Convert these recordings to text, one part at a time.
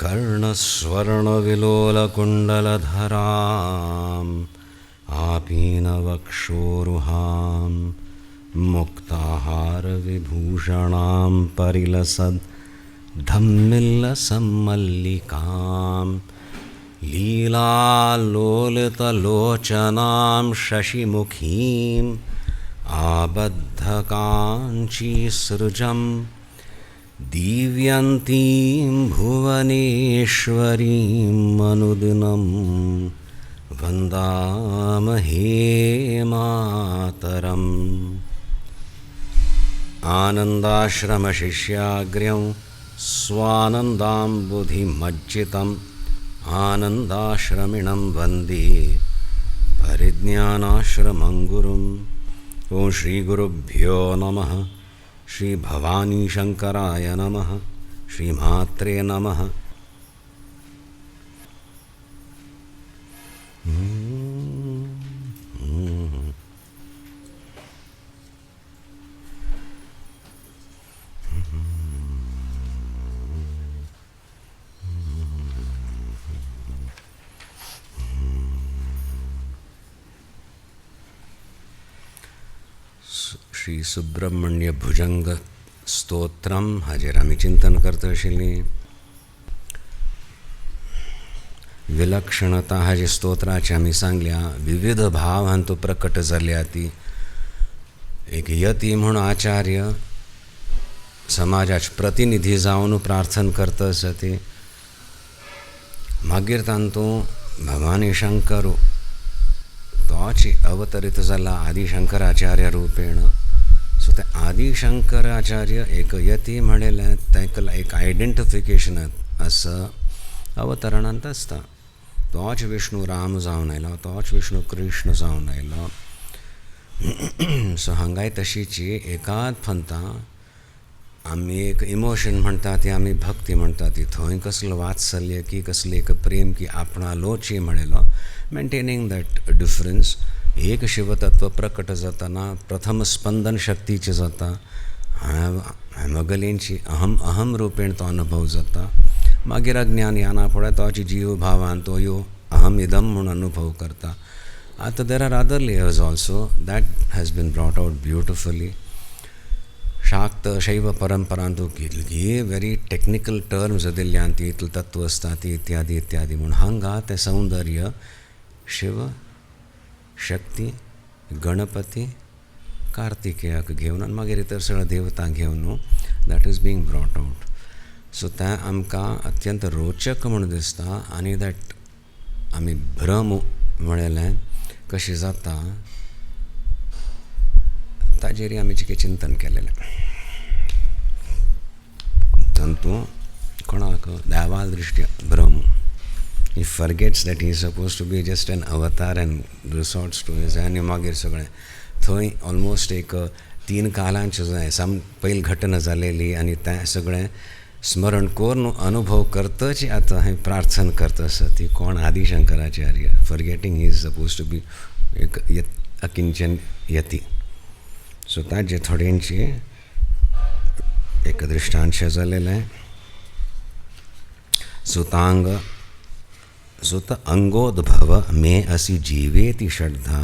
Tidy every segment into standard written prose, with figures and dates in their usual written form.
कर्णस्वर्णविलोलकुण्डलधराम् आपीनवक्षोरुहां मुक्ताहारविभूषणां परिलसद्धम्मिल्लसम्मल्लिकां लीलालोलितलोचनां शशिमुखीम् आबद्धकाञ्चीसृजं दिव्यन्तीं भुवनेश्वरीं अनुदिनं वन्दामहे मातरम्। आनन्दाश्रमशिष्याग्र्यं स्वानन्दाम्बुधिमज्जितम् आनन्दाश्रमिणं वन्दे परिज्ञानाश्रमं गुरुम्। ओं श्री गुरुभ्यो नमः। श्री भवानी शंकराय नमः। श्री मात्रे नमः। श्री सुब्रह्मण्य भुजंग स्तोत्रम हाजेर आमी चिंतन करता आशिल्लीं. विलक्षणता हाजे स्तोत्राचे आमी सांगल्या. विविध भाव हातूंत प्रकट जाल्या ती. एक यती म्हूण आचार्य समाजाचे प्रतिनिधी जावन प्रार्थना करता आसा ती. मागीर तातूंत भवानी शंकर तोच अवतरीत जाला आदिशंकराचार्य रूपेण. सो ते आदिशंकराचार्य एक यती म्हणलें ताका एक आयडेंटिफिकेशन असं अवतरणांत आसता. तोच विष्णू राम जावन आयलो, तोच विष्णू कृष्ण जावन आयलो. सो हांगाय तशीची एकाच फंता आमी एक इमोशन म्हणटा ती आमी भक्ती म्हणटा ती. थंय कसलो वात्सल्य की कसले एक प्रेम की आपणा लोची म्हणलो. मेंटेनिंग दॅट डिफरन्स एक शिवतत्व प्रकट जातना प्रथम स्पंदन शक्तीचे जाता. मगलींची अहम अहम रूपेण तो अनुभव जाता. मागीर अज्ञान याना फुडें तोच जीव भावान तो यो अहम इदम म्हणून अनुभव करता. आतां there are other layers also that has been brought out beautifully. Shakta Shaiva परंपरांतू कितली वेरी टेक्निकल टर्म्स दिल्ल्यान ती तत्व आसता ती इत्यादी इत्यादी म्हणून हांगा तें सौंदर्य शिव शक्ती गणपती कार्तिकेयाक घेवन आनी मागीर इतर सगळ्या देवतांक घेवन that is being brought out. So तें आमकां अत्यंत रोचक म्हूण दिसता. आनी दॅट आमी भ्रम म्हणलें कशें जाता ताजेर आमी जितकें चिंतन केलेलें. तातूंत कोणाक देवाल दृश्ट्या भ्रम. He forgets that he is supposed to be just an avatar and resorts to his आनी मागीर सगळें थंय ऑलमोस्ट एक 3 कालांचे जाय साम पयली घटना जालेली आनी तें सगळें स्मरण करून अनुभव करतच आतां हांवें प्रार्थना करता आसा ती कोण Adishankaracharya. Forgetting he is suppose to be एक अकिंचन यती. सो ताजे थोड्यांची एक दृश्टांत जालेलें. सुतांग सुत अंगोद्भव मे असी जीवेति श्रद्धा.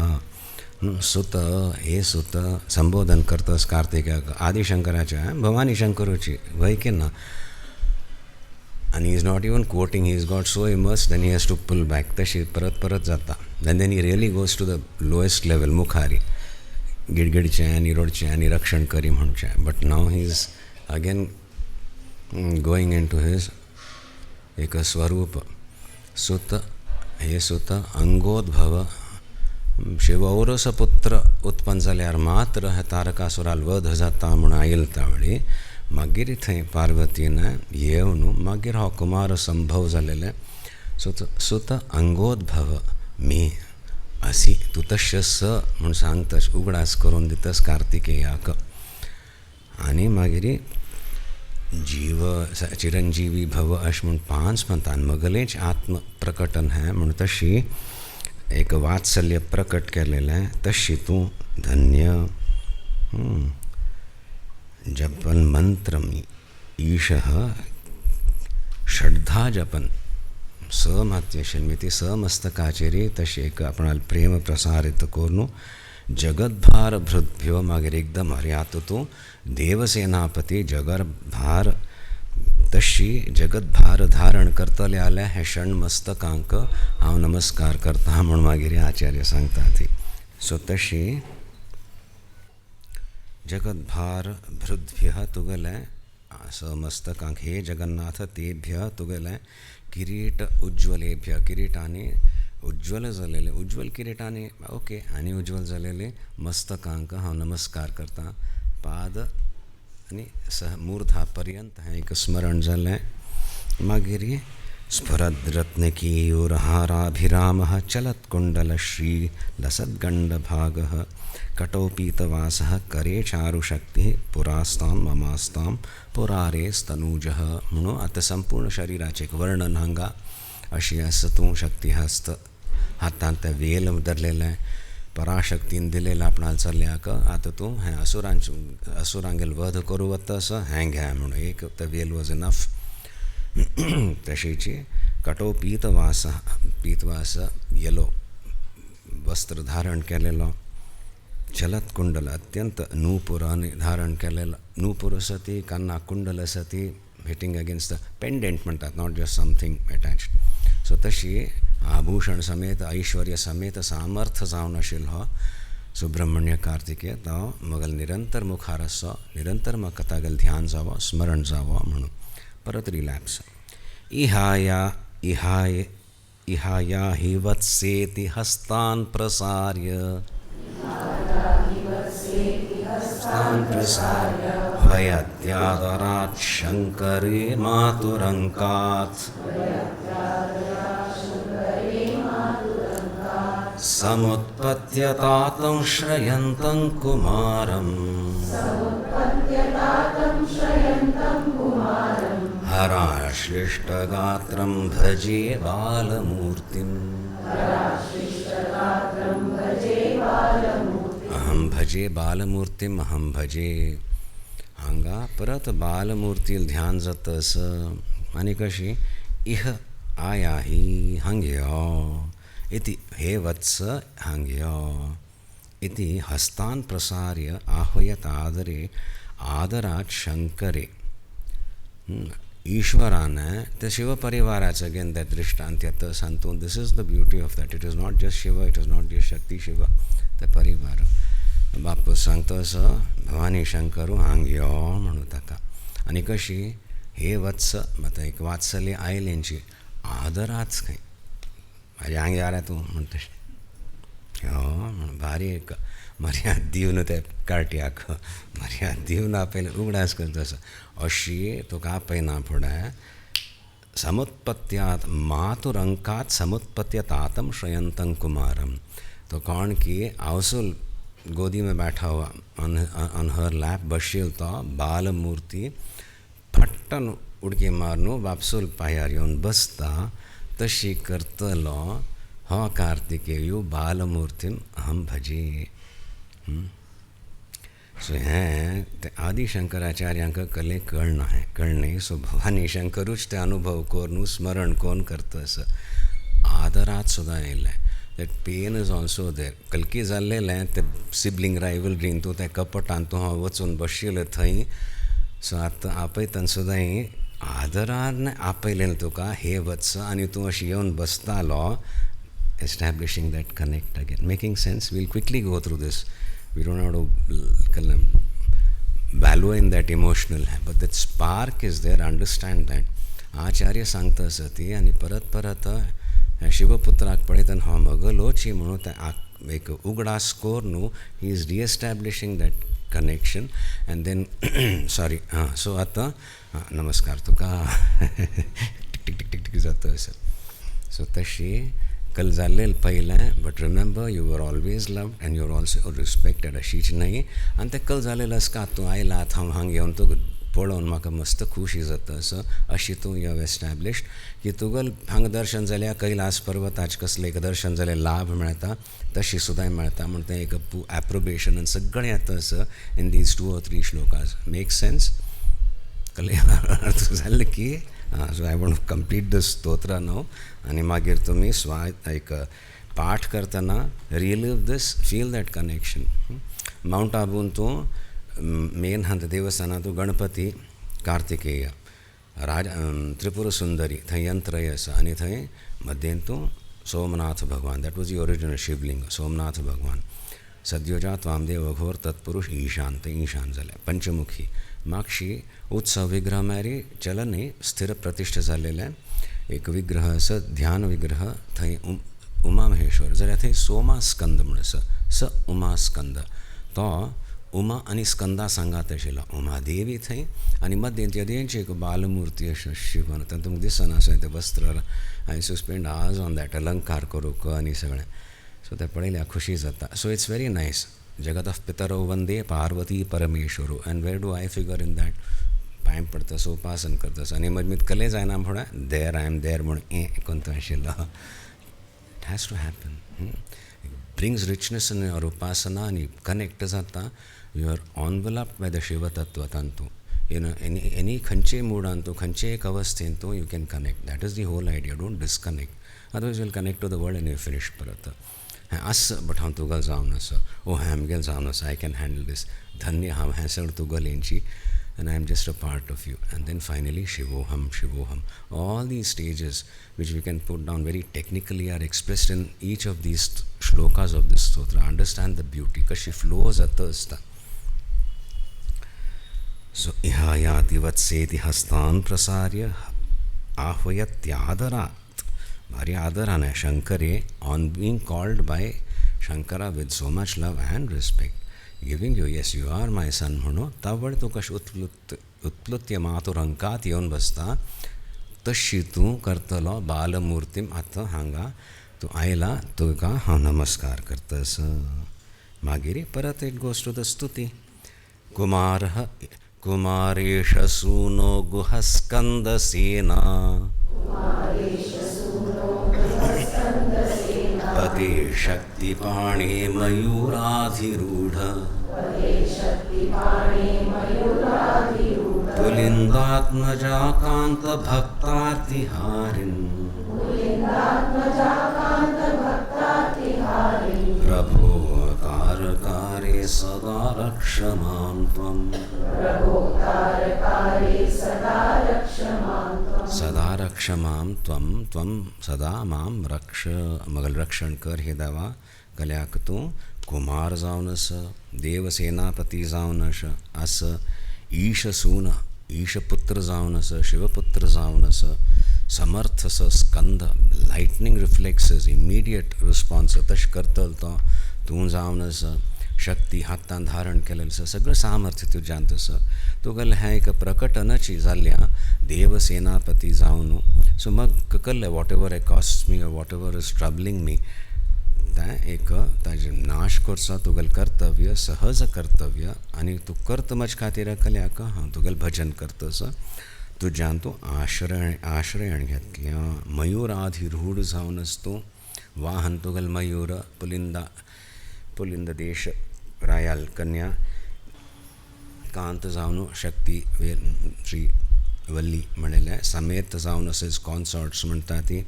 सुत हे सुत संबोधन करतस कार्तिकेयाक आदिशंकराच्या भवानी शंकरूची वय केन्ना. and he is not even quoting, he has got so immersed then he has to pull back. तशी परत परत जाता. And then he really goes to the lowest level, मुखारी गिडगिडचे आनी रोडचे आनी रक्षण करी म्हणचे. But now he is again going into his एक स्वरूप. सुत हे सुत अंगोद्भव शिवौरस पुत्र उत्पन्न जाल्यार मात्र हे तारकासुराल वध जाता म्हणून आयलता वेळी मागीर थंय पार्वतीन येवन मागीर हो कुमार संभव जालेले. सुत अंगोद्भव मी अशी तू तशें स म्हूण सांगतस उगडास करून दितस कार्तिकेयाक. आनी मागीर जीव चिरंजीवी भव अश म्हूण 5 म्हणटान मगलेच आत्म प्रकटन हें म्हूण तशी एक वात्सल्य प्रकट केलेलें. तशी तूं धन्य. जपन मंत्रम ईशः श्रद्धा जपन समत्यशन्मिती समस्तकाचेरी तशी एक आपणाला प्रेम प्रसारित करून जगद्भार भृद्भ्यो मागीर एकदम हरयात तूं देवसेनापती जगद्भार तशी जगद्भार धारण करतले आल्या हे षण्मस्तकांक हांव नमस्कार करता म्हणून मागीर आचार्य सांगता ती. सो तशी जगद्भार भृद्भ्यः तुगले समस्तकांक हे जगन्नाथ तेभ्यः तुगले किरीट उज्ज्वलेभ्य किरीटाने उज्ज्वल जालेले उज्ज्वल किरीटाने ओके आनी उज्ज्वल जालेले मस्तकांक हांव नमस्कार करता. पाद आनी मूर्धा पर्यंत हें एक स्मरण जालें. मागीर स्फुरद्रत्नकेयूरहाराभिरामः चलत्कुण्डलश्री लसद्गण्डभागः कटोपीतवासः करे चारुशक्तिः पुरास्तां ममास्तां पुरारेस्तनूजः म्हणून आतां संपूर्ण शरिराचें एक वर्णन हांगा अशी आसा. तूं शक्तिहस्त हातांत तें वेल धरलेलें पराशक्तीन दिलेलें आपणाला चल्याक आतां तूं हें असुरांगेल वध करूं वता असो हें घे म्हणून एक तें वेल वॉज इनफ. तशीची कटो पीतवास येलो वस्त्र धारण केलेलो चलत कुंडल अत्यंत नूपुराने धारण केलेलो नूपुर आसा ती कान्ना कुंडल आसा ती हिटिंग अगेन्स्ट द पेंडेंट म्हणटात not just something attached. So तशी आभूषण समेत ऐश्वर्य समेत सामर्थ्य जावन आशिल्लो हो सुब्रह्मण्य कार्तिकेय तो मगल निरंतर मुखार आसो निरंतर म्हाका तागेल ध्यान जावो स्मरण जावो म्हणून परत रिलॅप्स. इहाया हि वत्सेति हस्तान् प्रसार्य भयत्यादरात् शङ्करे मातुरङ्कात् समुत्पत्यतातं श्रयन्तं कुमारम् हराश्लिष्टगात्रं भजे बालमूर्तिम् अहं भजे बालमूर्तिम् अहं भजे. हांगा परत बालमूर्तील ध्यान जातस आनी कशी इह आया ही हांग्यो इति हे वत्स हांग्यो इति हस्तान् प्रसार्य आह्वयत आदरे आदरात शंकरे. ईश्वराने ते शिवपरिवाराचं अगेन दॅट दृष्टांत येतं सांगतो. This is the beauty of that. It is not just Shiva it is not just Shakti Shiva ते परिवार बापूस सांगतो असं भवानी शंकरू हांग्यो म्हणू ताका. आनी कशी हे वत्स माता एक वात्सल्य आयलेंची आदराच खंय म्हाज्या हांगे यार तूं म्हणटा हो म्हणून भारी एक मर्याद दिवन ते कार्ट्याक मर्याद दिवन आपयले उगडास करता असो अशी तुका आपयना फुडें समुत्पत्त्यात मातुरंकात समुत्पत्त्यतातं श्रयंतं कुमारम. तो कौन कि अवसुल गोदी में बैठा हुआ ऑन हर लैप बशील तो बाल मूर्ति फट्टन उडकी मारनू वापसूल पायार येवन बसता तशी करतलो हो कार्तिकेयू बालमूर्तीम अहम भजे. सो हें ते आदि शंकराचार्यांक कले कळ्ळें. सो भवानी शंकरूच ते अनुभव करून स्मरण कोण करतस आदरात सुद्दां येयलें. That pain is also there. कलकी जाल्लेलें ते सिबलींग रायवलरीन तूं ते कपटान तूं हांव वचून बशिल्लें थंय. सो आतां आपयतना सुद्दां ही आदरान आपयलें तुका हे वत्स आनी तूं अशी येवन बसतालो establishing that connect again, making sense. We'll quickly go through this. We don't have to value in that emotional, but that spark is there. Understand that. आचार्य सांगता सती आनी परत परत शिवपुत्राक पळयतना हांव मगलोची म्हणून ते एक उगडास कोर न्हू he is reestablishing that connection and then sorry so आतां नमस्कार तुका tick tick tick tick tick जाता असो. सो तशी कल जाल्लें पयलें but remember you were always loved and you are also respected अशीच न्हय. आनी तें कल जाल्लें आसता तूं आयलात हांव हांगा येवन तुका पळोवन म्हाका मस्त खुशी जाता असो अशी तूं यू हॅव एस्टॅब्लिश्ड की तुगेल हांगा दर्शन जाल्यार कैलास पर्वताचें कसलें एक दर्शन जाल्यार लाभ मेळटा तशी सुद्दां मेळटा म्हणून तें एक एप्रोबेशन आनी सगळें येता असो इन दीज 2 or 3 श्लोकास. मेक सेन्स कले अर्थ जाल्लें की so I want complete the स्तोत्र नाव आणि मागीर तुमी एक पाठ करतना relive this feel that connection. माउंट आबून तूं मेन हांत देवस्थाना तूं गणपती कार्तिकेय त्रिपुर सुंदरी थंय यंत्रय आसा आनी थंय मध्येन तूं सोमनाथ भगवान. दॅट वॉज दी ओरिजिनल शिवलिंग सोमनाथ भगवान. सद्योजात वामदेव अघोर तत्पुरुष ईशान ते ईशान जालें पंचमुखी. मागशी उत्सव विग्रह मेरी चलनी स्थिर प्रतिष्ठ जाल्लेलें एक विग्रह आसा ध्यान विग्रह थंय उमा महेश्वर जाल्यार थंय सोमा स्कंद म्हूण आसा. स उमा स्कंद तो उमा आनी स्कंदा सांगात आशिल्लो. उमा देवी थंय आनी मध्येन तेंची एक बालमुर्ती अशी शिवन तातूंत तुमकां दिसना अशें तें वस्त्र हांवें सस्पेंड आज ऑन दॅट अलंकार करूंक आनी सगळें. सो तें पळयल्यार खुशी जाता. So it's very nice. जगतः पितरो वंदे पार्वती परमेश्वरू. And where do I figure in that पांय पडटा उपासन करता आनी मदीं कले जायना म्हणून देर आय एम देर म्हूण कोण तो आशिल्लो. It has to happen. Brings richness in your उपासना आनी कनेक्ट जाता. You are enveloped by the Shiva तत्व तांतू. यू नो एनी खंयचेय मुडान तूं खंयचेय एक अवस्थेन तूं you can connect. That is the whole idea. Don't disconnect. Otherwise will connect to the world and you finish परत. आस बट हांव तुगेल जावन आसा. ओ हांव आमगेल जावन आसा. आय कॅन हँडल दीस. धन्य हांव हें सगळें तुगेल हेंची and I am just a part of you. And then finally Shivoham, Shivoham. All these stages which we can put down very technically are expressed in each of these shlokas of this stotra. Understand the beauty because she flows athasta. So ihayati vatseti hastan prasarya ahvayatyadarat. Bhari adarana Shankare on being called by Shankara with so much love and respect. Giving you, yes, you are my son म्हणून तावळ तूं कशें उत्प्लुत्य मातुरंकात येवन बसता तशी तूं करतलो बालमुर्तीम. आतां हांगा तूं आयला तुका हांव नमस्कार करतस. मागीर परत इट गोज टू द स्तुती. कुमारः कुमारेश सूनो गुहस्कंदसेना पते शक्तिपाणे मयूराधिरूढ पुलिन्दात्मजाकान्त भक्तार्तिहारिन् प्रभो तारकारे सदा रक्ष मां त्वम्. सदा रक्ष मां त्वं त्वं सदा मां रक्ष. मगल रक्षण कर हे देवा. कल्याक तूं कुमार जावन आस, देवसेनापती जावन आस, ईशसून ईशपुत्र जावन आस, शिवपुत्र जावन आस, समर्थ आस, स्कंद लायटनींग रिफ्लेक्सेस इमिडिएट रिस्पॉन्स तशें करतलो तो तूं जावन आस. शक्ती हातान धारण केलेलें आसा. सगळें सामर्थ्य तुज्यांत आसा. तुगेलें हें एक प्रकटनची जाल्ल्या देवसेनापती जावन. सो म्हाका कळ्ळें whatever it cost me whatever is troubling me तें एक ताजें नाश करचो तुगेलें कर्तव्य सहज कर्तव्य. आनी तूं करता म्हजे खातीर कल्याक हांव तुगेलें भजन करतस. तुज्यान तूं आश्रयण घेतलें. मयूराधिरूढ जावन आस तूं. वाहन तुगेलें मयूर. पुलिंद देश रायाल कन्या कांत जावन शक्ती श्री वल्ली म्हणलें समेत जावन असेच कॉन्सॉर्ट्स म्हणटा ती.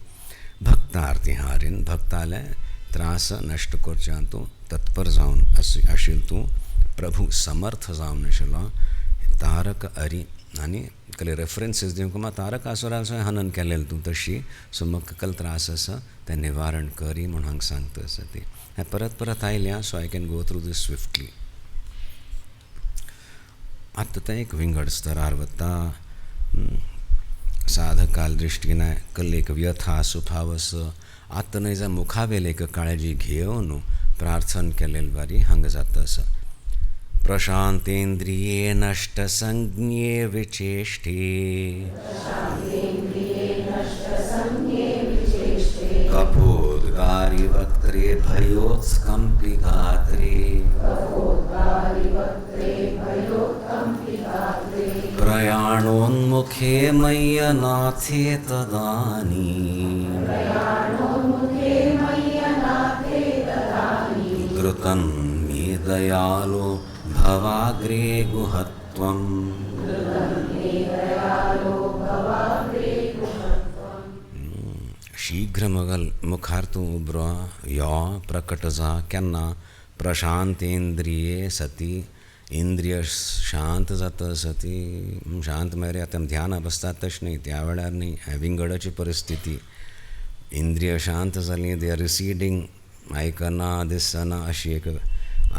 भक्तार्थी हारीन भक्ताले त्रास नश्ट करच्यान तूं तत्पर जावन आशिल्लो तूं. प्रभू समर्थ जावन आशिल्लो. तारक हरी आनी कसले रेफरन्सीस दिवंक म्हाका तारकासुराचो हनन केलेलें तूं तशी. सो म्हाका कसले त्रास आसा तें निवारण करी म्हूण हांगा सांगता आसा ती. हें परत परत आयल्या so I can go through these swiftly. आतां तें एक विंगड स्तरार वता. साधकाल दृश्टीन कसली एक व्यथा सुभावस आतां न्हय जाल्यार मुखावेल एक काळजी घेवन प्रार्थना केलेली बारी हांगा जाता आसा. प्रशांतेंद्रिये नष्टसंज्ञे विचेष्टे कपोद्गारि वक्त्रे भयोत्कम्पिगात्रे प्रयाणोन्मुखे मय्यनाथे तदानीं द्रुतं मे दयालो भवाग्रे गुहत्वम्. शीघ्र मगल मुखार तूं उबरो यो प्रकट जा केन्ना प्रशांतेंद्रिये सती इंद्रिय शांत जाता सती शांत म्हळ्यार आतां ध्यान बसतात तशें न्ही त्या वेळार न्ही विंगडाची परिस्थिती इंद्रिय शांत जालीं दे आर रिसिडींग आयकना दिसना अशी एक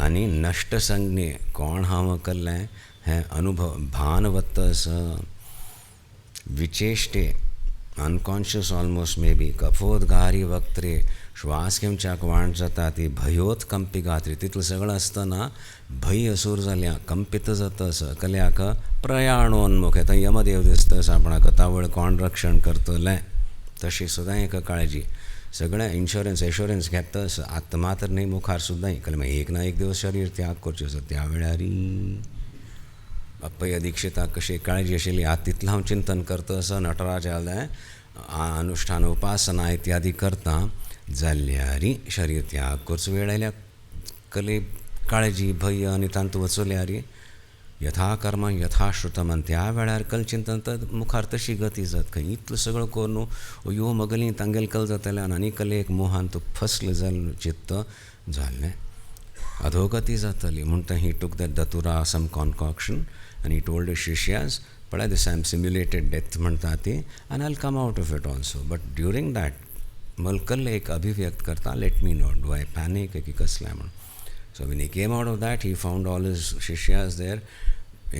आनी नश्ट संज्ञे कोण हांव केल्लें हें अनुभव भान वतस विचेश्टे अनकॉन्शियस ऑलमोस्ट मे बी कफोद्गारी वक्त्रे श्वास घेवच्याक वाट जाता ती भयोत्कंपी गात्री तितूं सगळें आसतना भय सूर जाल्या कंपित जातस कल्याक प्रयाणोन्मुख येता यमदेव दिसतस आपणाक तावळ कोण रक्षण करतलें तशी सुद्दां एक काळजी सगळें इन्शुरन्स एश्युरन्स घेतस आत्मा तर न्ही मुखार सुद्दां कळ्ळें एक ना एक दिवस शरीर त्याग करचें आसा त्या वेळारी अप्पय्य दिक्षिताक कशी काळजी आशिल्ली आज तितलें हांव चिंतन करता असो नटराज जाल्यार अनुष्ठान उपासना इत्यादी करता जाल्यार शरीर त्याग करचो वेळ आयल्या कले काळजी भय आनी तांतू वचल्यार यथा कर्म यथा श्रुतमन त्या वेळार कल चिंतन तर मुखार तशी गती जात खंय इतलो सगळो कोर न्हू यो मगली तांगेल कल जातल्यान आनी कले एक मोहान तूं फसलें जालें चित्त जाल्लें अधोगती जातली म्हणटा ही टूक दॅट दतुरा सम कॉन्कॉक्शन आनी ही टोल्ड शिष्याज पळय this I am simulated death म्हणटा ती आनी I will come out of it also but during that मलकल एक अभिव्यक्त करता let me know do I panic की कसलें म्हणून so when he came out of that he found all his shishyas there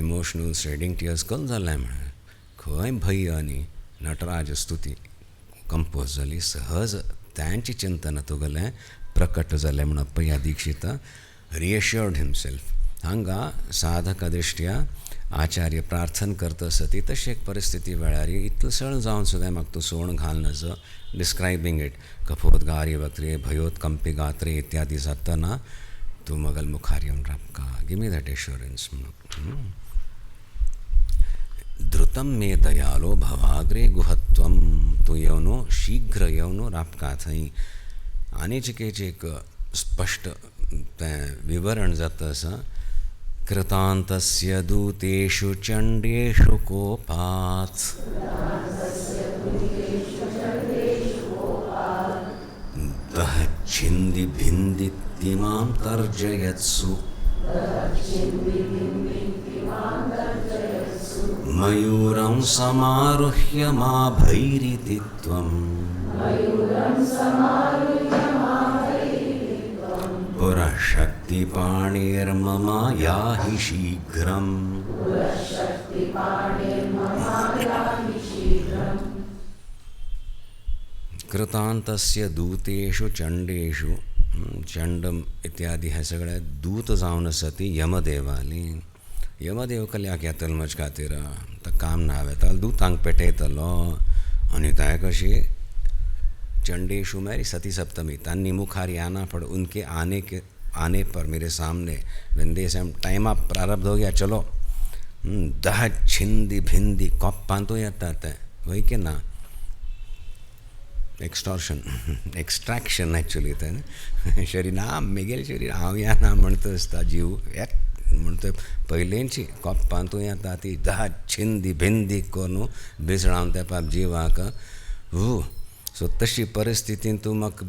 emotional shedding tears कल जालें म्हण खंय भय आनी नटराज स्तुती कंपोज जाली सहज तांचें चिंतन तुगेलें प्रकट जालें म्हण अप्पय्या दीक्षित रिएश्योर्ड हिमसेल्फ हांगा साधक दृश्ट्या आचार्य प्रार्थन करता सती तशी एक परिस्थिती वेळार इतलो सळ जावन सुद्दां म्हाका तूं सोण घाल नजो डिस्क्रायबींग इट कफोद्गारी वक्त्रे भयोत्कंपी गात्रे इत्यादी जातना तूं मगल मुखार येवन राबका गिव मी दॅट एश्युरन्स म्हणून धृतम मे दयालो भवाग्रे गुहत्वम तूं येवन शीघ्र येवन राबका थंय आनीचें एक स्पश्ट तें विवरण जाता आसा कृतान्तस्य दूतेषु चण्डेषु कोपात् दहच्छिन्दि भिन्दित्तिमां तर्जयत्सु मयूरं समारुह्य मा भैरिति त्वम् पुरः शक्तिपाणिर्मम याहि शीघ्रम् कृतान्तस्य दूतेषु चंडेषु चंडम इत्यादी हे सगळे दूत जावन सती यमदेवाली यमदेव कल्याक येतलो म्हजे खातीर तो काम ना येतालो दूतांक पेटयतलो आनी ताय कशी चंडेशु मेरी सती सप्तमी तान्नी मुखार आना पड़ उनके आने पर मेरे सामने वेंदे से टाइम आप प्रारब्ध हो गया चलो दह छिंदी भिंदी कॉप्पां तो येतात वही के ना एक्स्टॉर्शन एक्स्ट्रॅक्शन एक्चुअली तें शरीर ना मेगेल शरीर हांव येना म्हणटा आसता जीव म्हणटा पयलेंची कॉप्पां तूं येता ती दह छिंदी भिंदी करून बिसळावन तेपाक जिवाक सो तशी परिस्थितीन तूं म्हाका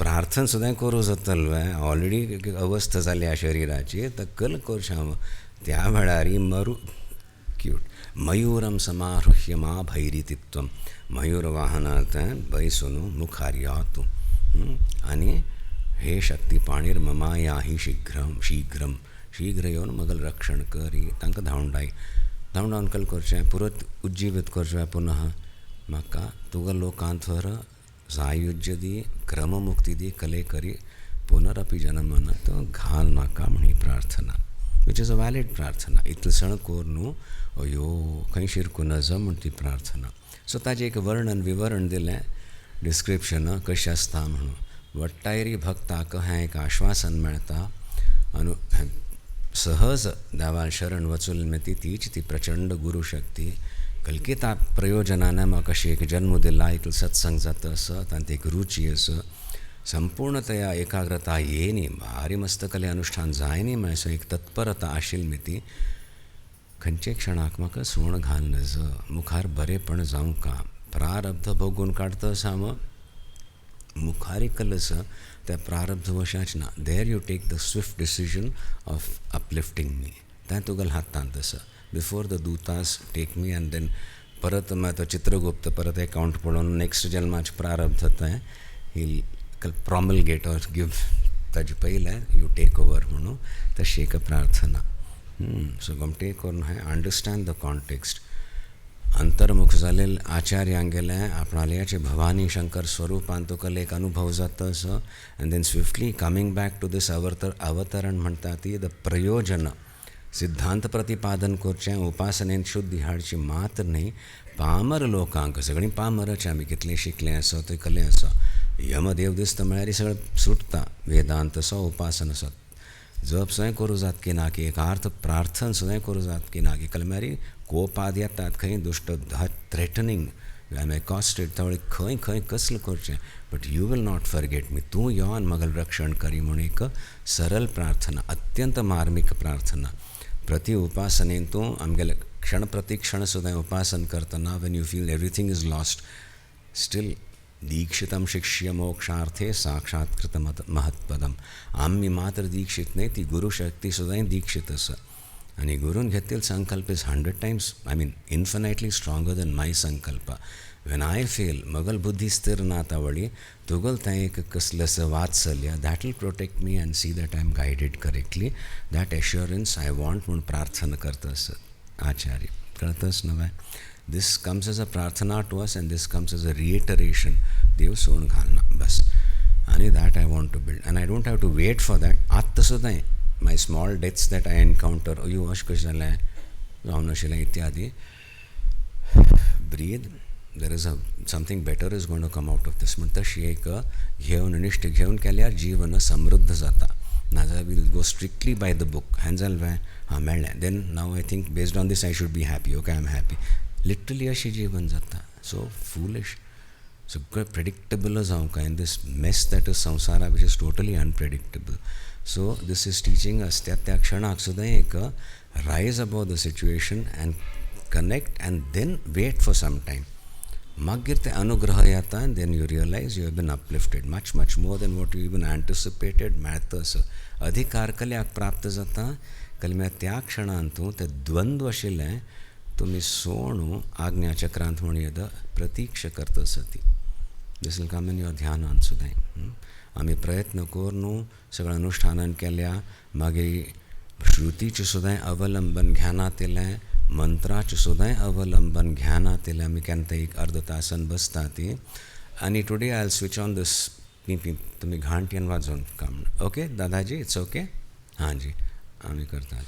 प्रार्थना सुद्दां करूं जातलें ऑलरेडी अवस्था जाल्या शरिराची तर कल करचें हांव त्या वेळार मरू क्यूट मयूरम समारुह्य मा भैरितित्वम मयूर वाहनांत बैसून मुखार यो तूं आनी हे शक्तिपाणीर ममा या ही शीघ्रम शीघ्र येवन मगल रक्षण करी तांकां धांवडावन कल करचें परत उज्जिवीत करचें पुनः म्हाका तुका लोकांतर सायुज्य दी क्रममुक्ती दी कले करी पुनरपि जन्मनात घाल नाका म्हणी प्रार्थना विच इज अ वॅलीड प्रार्थना इतलसण कोर न्हू अयो खंय शिरकू नज म्हण ती प्रार्थना सो ताजें एक वर्णन विवरण दिलें डिस्क्रिप्शन कशें आसता म्हणून वट्टायरी भक्ताक हें एक आश्वासन मेळटा सहज देवाल शरण वचून तीच ती प्रचंड गुरुशक्ती कल्किता प्रयोजनानं म्हाका अशी एक जन्म दिला इतलो सत्संग जाता आसत आनी एक रुची आसा संपूर्णतया एकाग्रता येयनी भारी मस्त कले अनुष्ठान जायनी म्हळ्यार एक तत्परता आशिल्ली ती खंयचे क्षणाक म्हाका सोण घाल नज मुखार बरेपण जावं का प्रारब्ध भोगून काडटा हांव मुखारिकलस त्या प्रारब्धवशाच ना there you take the swift decision of uplifting me त्या तुगल हातान तसं बिफोर द दूतास टेक मी एंड देन परत मैं तो चित्रगुप्त परत अकाउंट पळोवन नेक्स्ट जन्माच प्रारब्ध तें ही प्रॉमलगेट और गिव ताजे पयलें यू टेक ओवर म्हणून तशी एक प्रार्थना. सो गमटे करून हांवें अंडरस्टँड द कॉन्टेक्स्ट अंतर्मुख जालेल आचार्यांक गेलें आपणालयाचे भवानी शंकर स्वरुपान तुका एक अनुभव जाता असो and then swiftly coming back to these अवतरण म्हणटा ती द प्रयोजन सिद्धांत प्रतिपादन करचें उपासनेंत शुद्धी हाडची मात न्ही पामर लोकांक सगळीं पामरच आमी कितलें शिकलें आसो ते कलें आसो यमदेव दिसता म्हळ्यार सगळें सुटता वेदांत असो उपासन असो जप सुद्दां करूं जात की ना की एकार्थ प्रार्थन सुद्दां करूं जात की ना की कलम्यारी कोपाद येतात खंय दुश्ट थ्रेटनिंग आय एम एकॉस्टेड त्यावेळी खंय खंय कसलें करचें but you will not forget me तूं यो आनी म्हगेलें रक्षण करी म्हणून एक सरल प्रार्थना अत्यंत मार्मीक प्रार्थना प्रति उपासनेन तूं आमगेलें क्षण प्रति क्षण सुद्दां उपासन करतना when you feel everything is lost still दीक्षितम शिष्य मोक्षार्थे साक्षात्कृत महत्पदम आम्ही मात्र दीक्षित नाही ती गुरुशक्ती सुद्दां दीक्षित आसा आनी गुरून घेतिल्ल संकल्प is 100 times I mean infinitely stronger than my संकल्प when I fail मगल बुद्धी स्थिर ना तावळी तुगल तें एक कसलें वात्सल्य that will protect me and see that I am guided correctly that assurance I want म्हणून प्रार्थना करतास आचार्य कळतस न्हय this comes as a प्रार्थना to us and this comes as a reiteration देव सोन घालना बस आणि that I want to build and I don't have to wait for that आत्ता सुद्दां my small deaths that I encounter अयो अशें कशें जालें जावन आशिल्लें इत्यादी breathe there is something better is going to come out of this म्हणटा तशी एक घेवन निश्ठ घेवन केल्यार जीवन समृद्ध जाता नाजाल्यार will go strictly by the book हें जालें हां मेळ्ळें then now I think based on these I should be happy okay I am happy literally अशी जीवन जाता सो फूलिश सगळें प्रेडिक्टेबल जावंक in these mess that is संवसारा which is totally unpredictable so this is teaching us त्या क्षणाक सुद्दां एक rise above the situation and connect and then wait for some time मागीर ते अनुग्रह येता and then you realise you have been uplifted much much more than what you even anticipated मेळता असो अधिकार कल्याक प्राप्त जाता कलम्या त्या क्षणांत तूं तें द्वंद्व आशिल्लें तुमी सोणू आज्ञाचक्रांत म्हणून येद प्रतीक्ष करता सती दिस विल कम इन युअर ध्यानान सुद्दां आमी प्रयत्न करून सगळें अनुष्ठानान केल्या मागीर श्रुतीचें सुद्दां अवलंबन घेनात येलें मंत्राचें सुद्दां अवलंबन घेनात येलें आमी केन्ना एक अर्द तासान बसता ती आनी today I will switch on this तुमी घांटीन वाजोवन काम ओके दादाजी इट्स ओके हां जी आमी करतात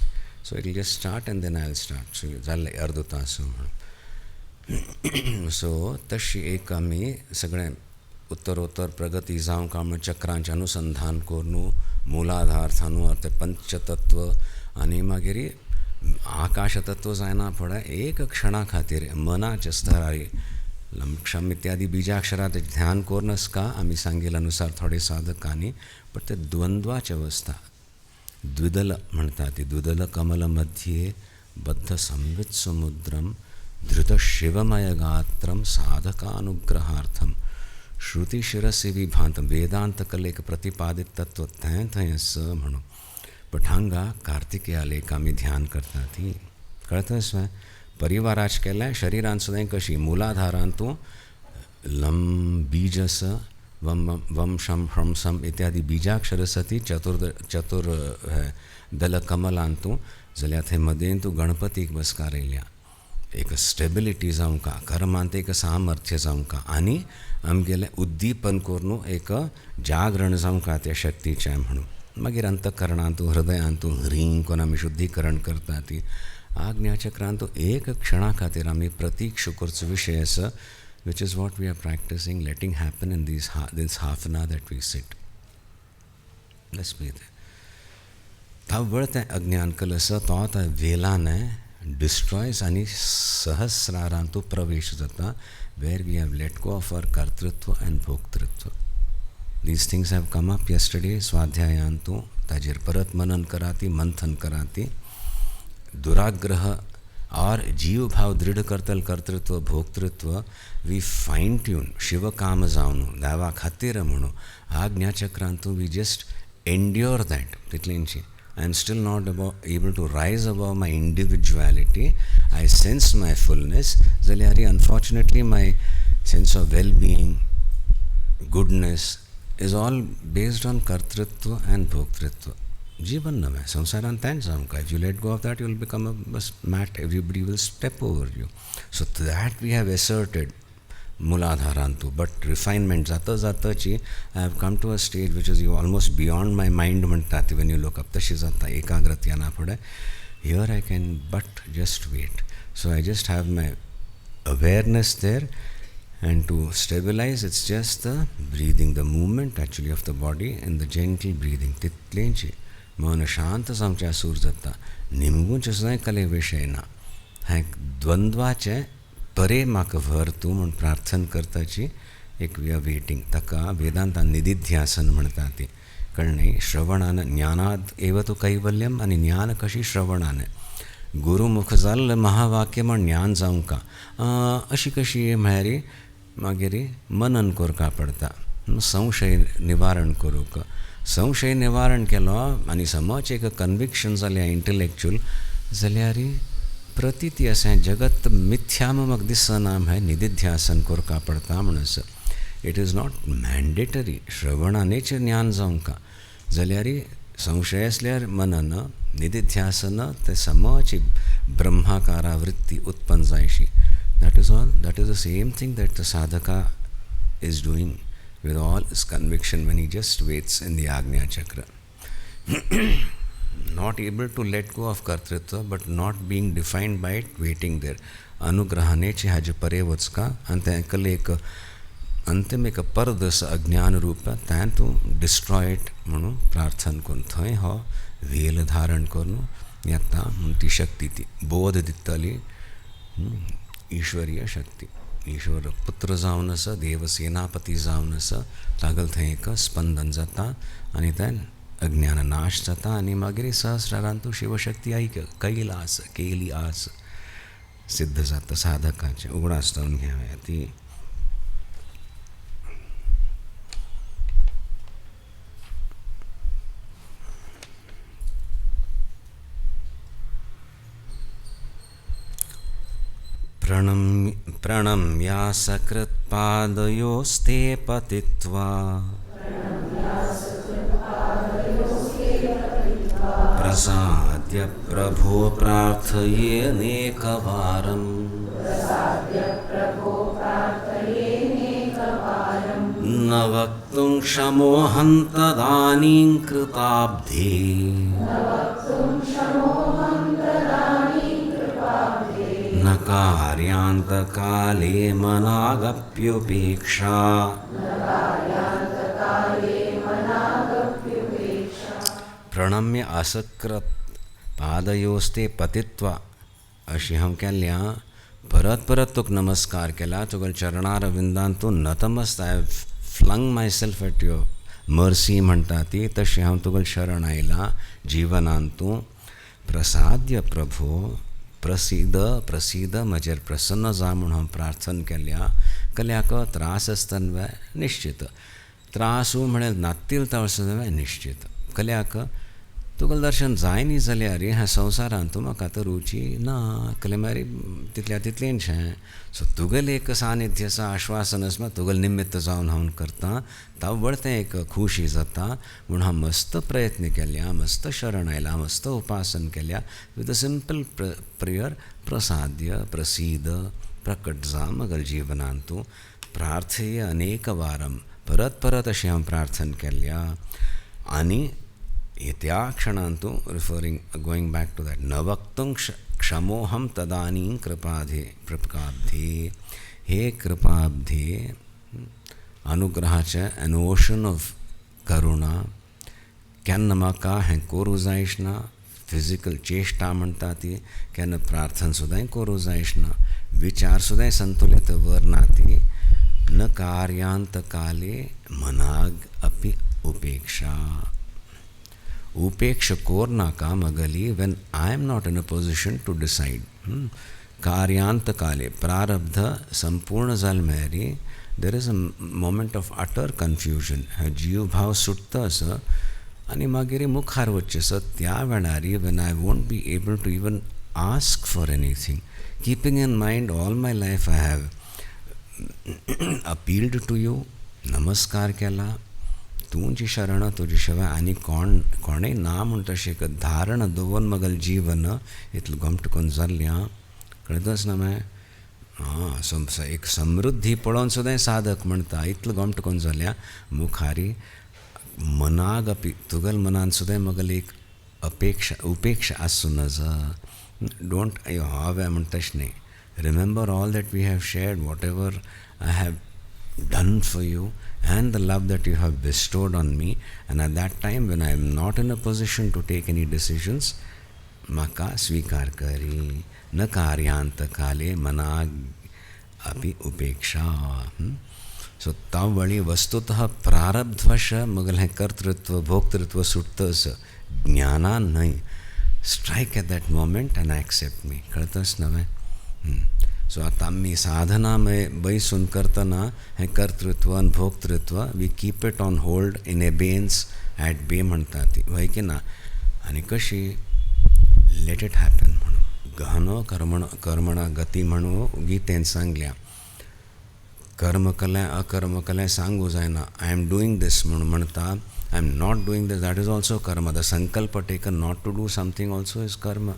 so it will just start and then I will start so जालें अर्द तास म्हणून सो तशी एक आमी सगळें उत्तरोत्तर प्रगती जावं काम चक्रांचें अनुसंधान करून मुलाधार थानू ते पंचतत्व आनी मागीर आकाशतत्व जायना फुडें एक क्षणा खातीर मनाच्या स्तरार लमक्षम इत्यादी बिजाक्षरात ध्यान करूनच का आमी सांगिल्ल्या अनुसार थोडे साधकांनी पण ते द्वंद्वाची अवस्था द्विदल म्हणटा ती द्विदल कमल मध्ये बद्ध संवित समुद्रम धृत शिवमय गात्रम साधकानुग्रहार्थम श्रुति शिरसी विभांत वेदांत कलेक प्रतिपादित तत्व थंय थंय स म्हणून पण हांगा कार्तिकेयालेक आमी ध्यान करता ती कळतस परिवाराच केलें शरिरान सुद्दां कशी मुलाधारान तूं लम बीजस वम शम ह्रम सम इत्यादी बिजाक्षर सती चतुर दल कमलान तूं जाल्यार थंय मदें तूं गणपतीक बसकार येयल्या एक स्टेबिलिटी जावं का कर्मांत एक सामर्थ्य जावं का आनी आमगेलें उद्दीपन करून एक जागरण जावं का त्या शक्तीचें म्हणून मागीर अंतकरणांत तूं हृदयांत तूं ह्रीं करून आमी शुद्धीकरण करता ती आज्ञाचक्रांत तूं एक क्षणा खातीर आमी प्रतीक्ष करचो विशय आसा which is what we are practicing, letting happen in this half an hour that we sit. Let's breathe. तावळ तें अज्ञान कलस तो त्या वेलाने destroys आणि सहस्रारांत तो प्रवेश जाता where we have let go of our कर्तृत्व and भोक्तृत्व. These things have come up yesterday स्वाध्यायांत ताजेर परत मनन कराती मंथन कराती दुराग्रह और जीव भाव दृढ़ करतल कर्तृत्व भोक्तृत्व वी फाइन ट्यून शिव काम जावन दावा खातीर म्हणून आज्ञाचक्रांतू वी जस्ट एंड्योर दॅट तितलेंची I am still not able to rise above my individuality. I sense my fullness. Zalyari, unfortunately, my sense of well-being, goodness is all based on kartritva and bhoktritva. Jivan nam hai, samsaran tan samka. If you let go of that, you will become a mat. Everybody will step over you. So that we have asserted. Muladharantu, but refinement jata jatachi I have come to a stage which is almost beyond my mind म्हणतात when you look up तशी जाता एकाग्रत याना पडे here I can but just wait. So I just have my awareness there, and to stabilize it's just the breathing, the movement actually of the body and the gentle breathing तितलेंची मन शांत समच्या सूर जाता निमगून सुद्दां कले विशय ना हा द्वंद्वाचे परे म्हाका व्हर तूं म्हूण प्रार्थना करताची एक वी आर वेटिंग ताका वेदांतान निदिध्यासन म्हणटा ती कळ्ळें श्रवणान ज्ञानाद एव तू कैवल्यम आनी ज्ञान कशी श्रवणान गुरुमुख जाल्लें महावाक्य म्हण ज्ञान जावंका अशी कशी म्हळ्यार मागीर मनन करपा पडटा संशय निवारण करूंक संशय निवारण केलो आनी समज एक कन्विक्शन जालें इंटलेक्च्युअल जाल्यार प्रतीती असें जगत मिथ्यामक दिसना है निदिध्यासन करपा पडटा म्हणस इट इज नॉट मॅन्डेटरी श्रवणानेच ज्ञान जावंका जाल्यार संशय आसल्यार मनन निदिध्यासन ते समची ब्रह्माकारा वृत्ती उत्पन्न जायशी that is the same thing that the साधका is doing with all his conviction when he just waits in the आज्ञा चक्र not able to let go of kartritva but not being defined by it, waiting there अनुग्रहानेची हाजे परे वचका आनी तें एक अंतिम एक परदस अज्ञान रूप तें तूं डिस्ट्रॉय इट म्हणून प्रार्थना करून थंय हो वेल धारण करून येता म्हूण ती शक्ती ती बोध दितली ईश्वरीय शक्ती ईश्वर पुत्र जावन आसा देव सेनापती जावन आसा तागल थंय एक स्पंदन जाता आनी तें अज्ञान नाश जाता आनी मागीर सहस्रारांतू शिवशक्ती आई कैलास केली आस सिद्ध जाता साधकाचे उगडास जावन घेवया ती प्रणम्या सकृत्पादयोस्ते पतित्वा प्रसाद्य प्रभो प्रार्थयेनेकवारम् न वक्तुं क्षमोऽहं तदानीं कृताब्धे न कार्यान्तकाले मनागप्युपेक्षा प्रणम्य असकृत पादयोस्ते पतित्वा अशी हांव केल्या परत परत तुका नमस्कार केला तुगेल चरणार विंदांतून नतमस्त I flung myself at your mercy म्हणटा ती तशी हांव तुगेल शरण आयला जिवनांतू प्रसाद्य प्रभो प्रसिद म्हजेर प्रसन्न जा म्हणून हांव प्रार्थना केल्या कल्याक त्रास आसतना निश्चित त्रासू म्हळ्यार नातील तळसो निश्चित कल्याक तुगेलें दर्शन जाय न्ही जाल्यार ह्या संवसारांत तूं म्हाका आतां रुची ना कले मारी तितल्या तितलेंशें सो तुगेलें एक सानिध्य आसा आश्वासन आसा तुगेलें निमित्त जावन हांव करतां तावळ तें एक खुशी जाता म्हूण हांव मस्त प्रयत्न केल्या मस्त शरण आयला मस्त उपासन केल्या विथ अ सिंपल प्रेयर प्रसाद्य प्रसिद प्रकट जा म्हगेल्या जिवनांत तूं प्रार्थये अनेक वारम परत परत अशी हांव प्रार्थना केल्या आनी त्या क्षणांतू referring going back to that न वक्तुं क्षमोहम तदानीं कृपाब्धे हे कृपाब्धे अनुग्रहाचे एन ओशन ऑफ करुणा केन्ना म्हाका हें करूं जायच ना फिजिकल चेष्टा म्हणटा ती केन्ना प्रार्थना सुद्दां करूं जायच ना विचार सुद्दां संतुलित वरना ती न कार्यांत काले मनाग अपि उपेक्षा उपेक्षा कोर नाका मगली when I am not in a position to decide कार्यांत काले प्रारब्ध संपूर्ण जाल्मेरी there is a moment of utter confusion. जीव भाव सुट्टा आणि मागीर मुखार वच्चेसो त्या वेळारी when I won't be able to even ask for anything, keeping in mind all my life I have appealed to you, नमस्कार केला, तुझी शरण तुझी शिवाय आनी कोणेय ना म्हूण तशें धारण दवरून मगल जीवन इतलें घोमट करून जाल्ल्या कळतच ना माय. एक समृद्धी पळोवन सुद्दां साधक म्हणटा इतलें घोमट करून जाल्ल्या मुखारी मनाक अपी तुगेल मनान सुद्दां मगल एक उपेक्षा आसूं नजा. डोंट हांव म्हण तशें न्ही. Remember all that we have shared, whatever I have done for you and the love that you have bestowed on me, and at that time when I am not in a position to take any decisions, maka svikar kari na karyanत काले मनाग अपि उपेक्षा. So तावळी वस्तुतः प्रारब्धवश मगल हें कर्तृत्व भोक्तृत्व सुट्टस ज्ञानान न्हय. Strike at that moment and accept me. कळतच नव्हे. सो आतां आमी साधना बैसून करतना हें कर्तृत्व आनी भोक्तृत्व we keep it on hold in abeyance at bay म्हणटा ती वय की ना. आनी कशी लेट इट हॅपन म्हणून गहनो कर्मणा गती म्हणून गीतेन सांगल्या. कर्म केलें अकर्म केलें सांगू जायना. आय एम डुईंग दीस म्हणून म्हणटा, I am not doing these, that is also karma. The sankalp taken not to do something also is karma.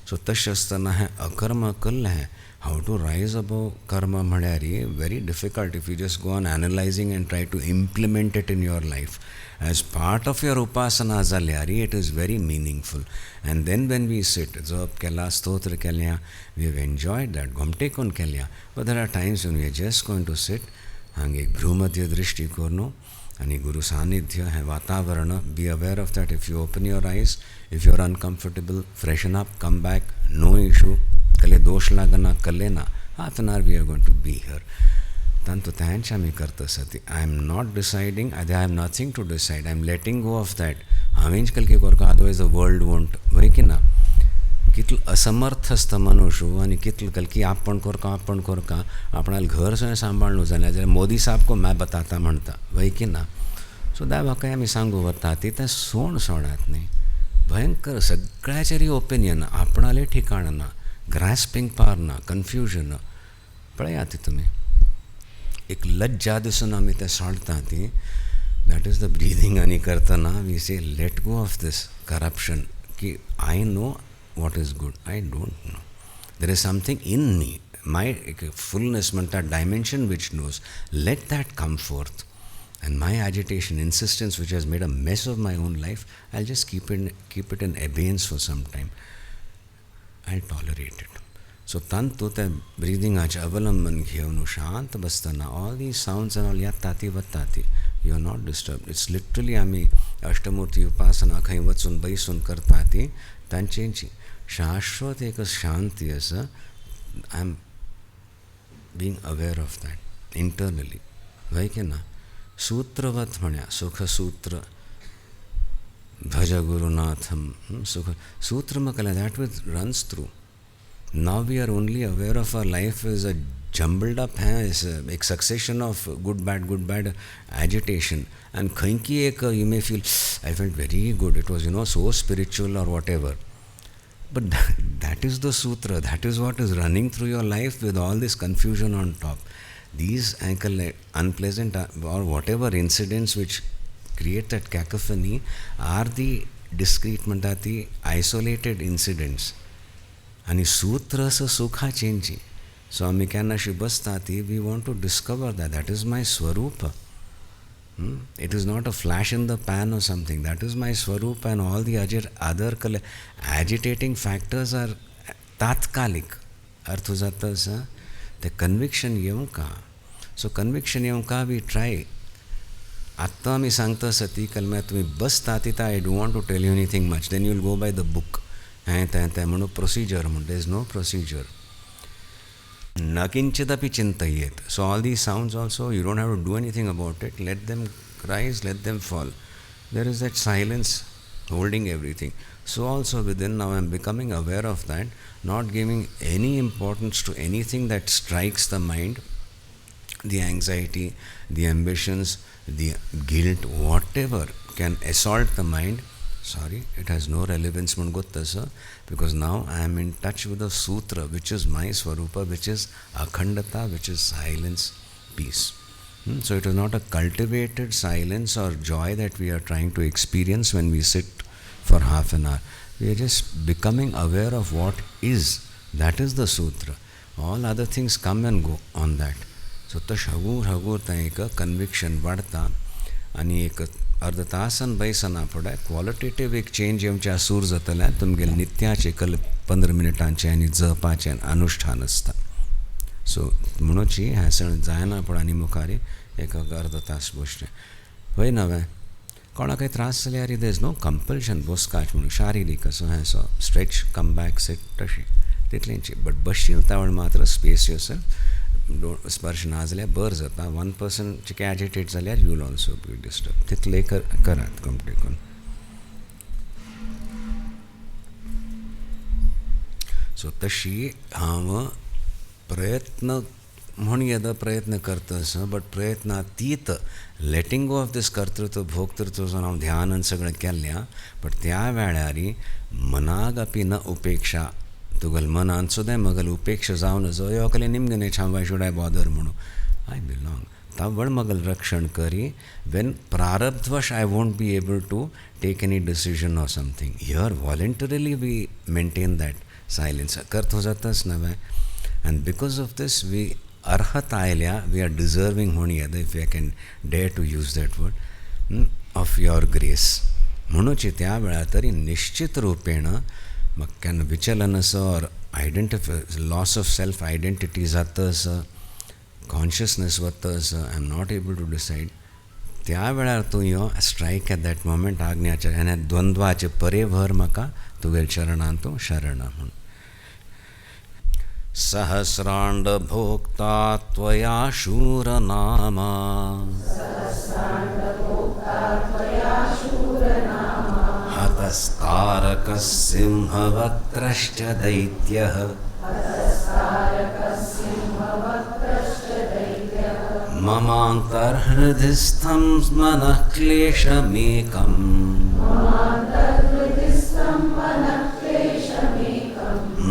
So तशें आसतना हें अकर्म केल्लें हाव टू रायज अबव कर्म म्हळ्यार very difficult if you just go on analysing and try to implement it in your life as part of your उपासना जाल्यार it is very meaningful. And then when we sit जप केला स्तोत्र केल्या we have enjoyed that घोमटे करून केल्या. But there are times when we are just going to sit हांगा एक भ्रूमध्य दृश्टी करून आनी गुरु सानिध्य हें वातावरण. Be aware of that. If you open your eyes, if you are uncomfortable, freshen up, come back, no issue. कले दोष लागना कले ना, half an hour we are going to be here. तांतू तेंचे आमी करता सती. I am not deciding, I have nothing to decide, I am letting go of that. हांवेंच कल कितें करता अदरवायज द वर्ल्ड वोंट वय की ना. कितलो असमर्थ आसता मनुष्य आनी कितलो कल की आपण करता आपणाल घर सुद्दां सांबाळूं जाल्यार मोदी साहब को मैं बताता म्हणटा वय की ना. सो त्या म्हाका आमी सांगू वता ती तें सोडात न्ही. भयंकर सगळ्याचेर ओपिनियन, आपणाले ठिकाण ना, ग्रास्पिंग पावर ना, कन्फ्युजन. पळयात ती तुमी एक लज्जा दिसून आमी तें सोडता ती. That is the breathing. आनी करतना we say let go of these corruption की I know what is good, I don't know. There is something in me, my fullness म्हणटा dimension which knows. Let that come forth. And my agitation, insistence which has made a mess of my own life, I'll just keep it in abeyance for some time. I'll tolerate it. So tantu te breathingaचे अवलंबन घेवन शांत बसतना all these sounds and all येताती वताती. You are not disturbed. It's literally आमी अष्टमूर्ती उपासना खंय वचून बैसून करता ती तांचेंची शाश्वत एक शांती आसा. I am being aware of that internally वय की ना. सूत्रवत म्हण्या सुखसूत्र भज गुरुनाथम. सुख सूत्र म्हटल्यार that which runs through. Now we are only aware of our life is a jumbled up एक succession of good bad agitation. and खंयकी एक you may feel I felt very good, it was so spiritual or whatever, but that is the sutra, that is what is running through your life with all this confusion on top. These unpleasant or whatever incidents which create that cacophony are the discrete mandati isolated incidents and sutras sukha chenji. So amikanashi bastati, we want to discover that is my swarupa. It is not a flash in the pan or something. That is my swarup, and all the other agitating factors are tatkalik. Arth ho jata hai the conviction yeun ka. So conviction yeun ka we try. Atta mi sangta sati kal main tumhe bas tatita. I don't want to tell you anything much. Then you will go by the book. Mano procedure. There is no procedure. Na kinchidapi chintayet. So all these sounds also, you don't have to do anything about it. Let them rise, let them fall. There is that silence holding everything. So also within, now I am becoming aware of that, not giving any importance to anything that strikes the mind, the anxiety, the ambitions, the guilt, whatever can assault the mind. Sorry, it has no relevance, Mungutta sir, because now I am in touch with the sutra, which is my Swarupa, which is Akhandata, which is silence, peace. So it is not a cultivated silence or joy that we are trying to experience when we sit for half an hour. We are just becoming aware of what is. That is the sutra. All other things come and go on that. So तश हगूर हगूर एक conviction बढ़ता आणि एक अर्ध तासन बैसना पडा qualitative एक change आमच्या सूर जातल्या तुमगेल नित्याचे कल 15 मिनिटांचे आणि जपाचे अनुष्ठान असता. सो म्हणूची ह्या सण जायना पण आणि मुखारी एक अर्ध तास बसचे वय नवे कोणा काही त्रास जाल्यार देर इज नो कंपल्शन बसकाच म्हणून शारिरीक असो हें so stretch come back set तशी तितलेंची बट बसशील तावळ मात्र स्पेसियस स्पर्श ना जाल्यार बरं जाता. 1% चिके एजिटेट जाल्यार you will also be disturb तितले करात कंप्लीट करून. सो तशी हांव प्रयत्न म्हूण येदा प्रयत्न करतस बट प्रयत्नातीत लेटिंग गो ऑफ दीस कर्तृत्व भोक्तृत्व हांव ध्यान सगळें केल्ल्या बट त्या वेळारी मनाक अपी न उपेक्षा तुगल मनान सुद्दां मगल उपेक्षा जावन जो योकले निमगे नेछा वाय शुड आय बॉदर म्हणून आय बिलोंग तवळ मगल रक्षण करी वेन प्रारब्धवश I won't be able to take any decision or something here voluntarily we maintain that silence करत जाताच नव्हे. And because of this, we arhat ailya, we are deserving honiyada, if I can dare to use that word, of your grace. म्हणूच त्या वेळा तरी निश्चित रूपेण मग केन्ना विचलन or loss of self identity जातस कॉन्शियसनेस वतस I am not able to decide त्या वेळार तूं यो स्ट्रायक एट दॅट मोमेंट आज्ञाच्या आनी द्वंद्वाचे परे भर म्हाका तुगेल चरणांत तूं शरण म्हणून. सहस्रांड भोक्ता त्वया शूरनामा हतस्तारकः सिंहवक्त्रश्च दैत्यः ममान्तर्हृदिस्थं मनः क्लेशमेकम्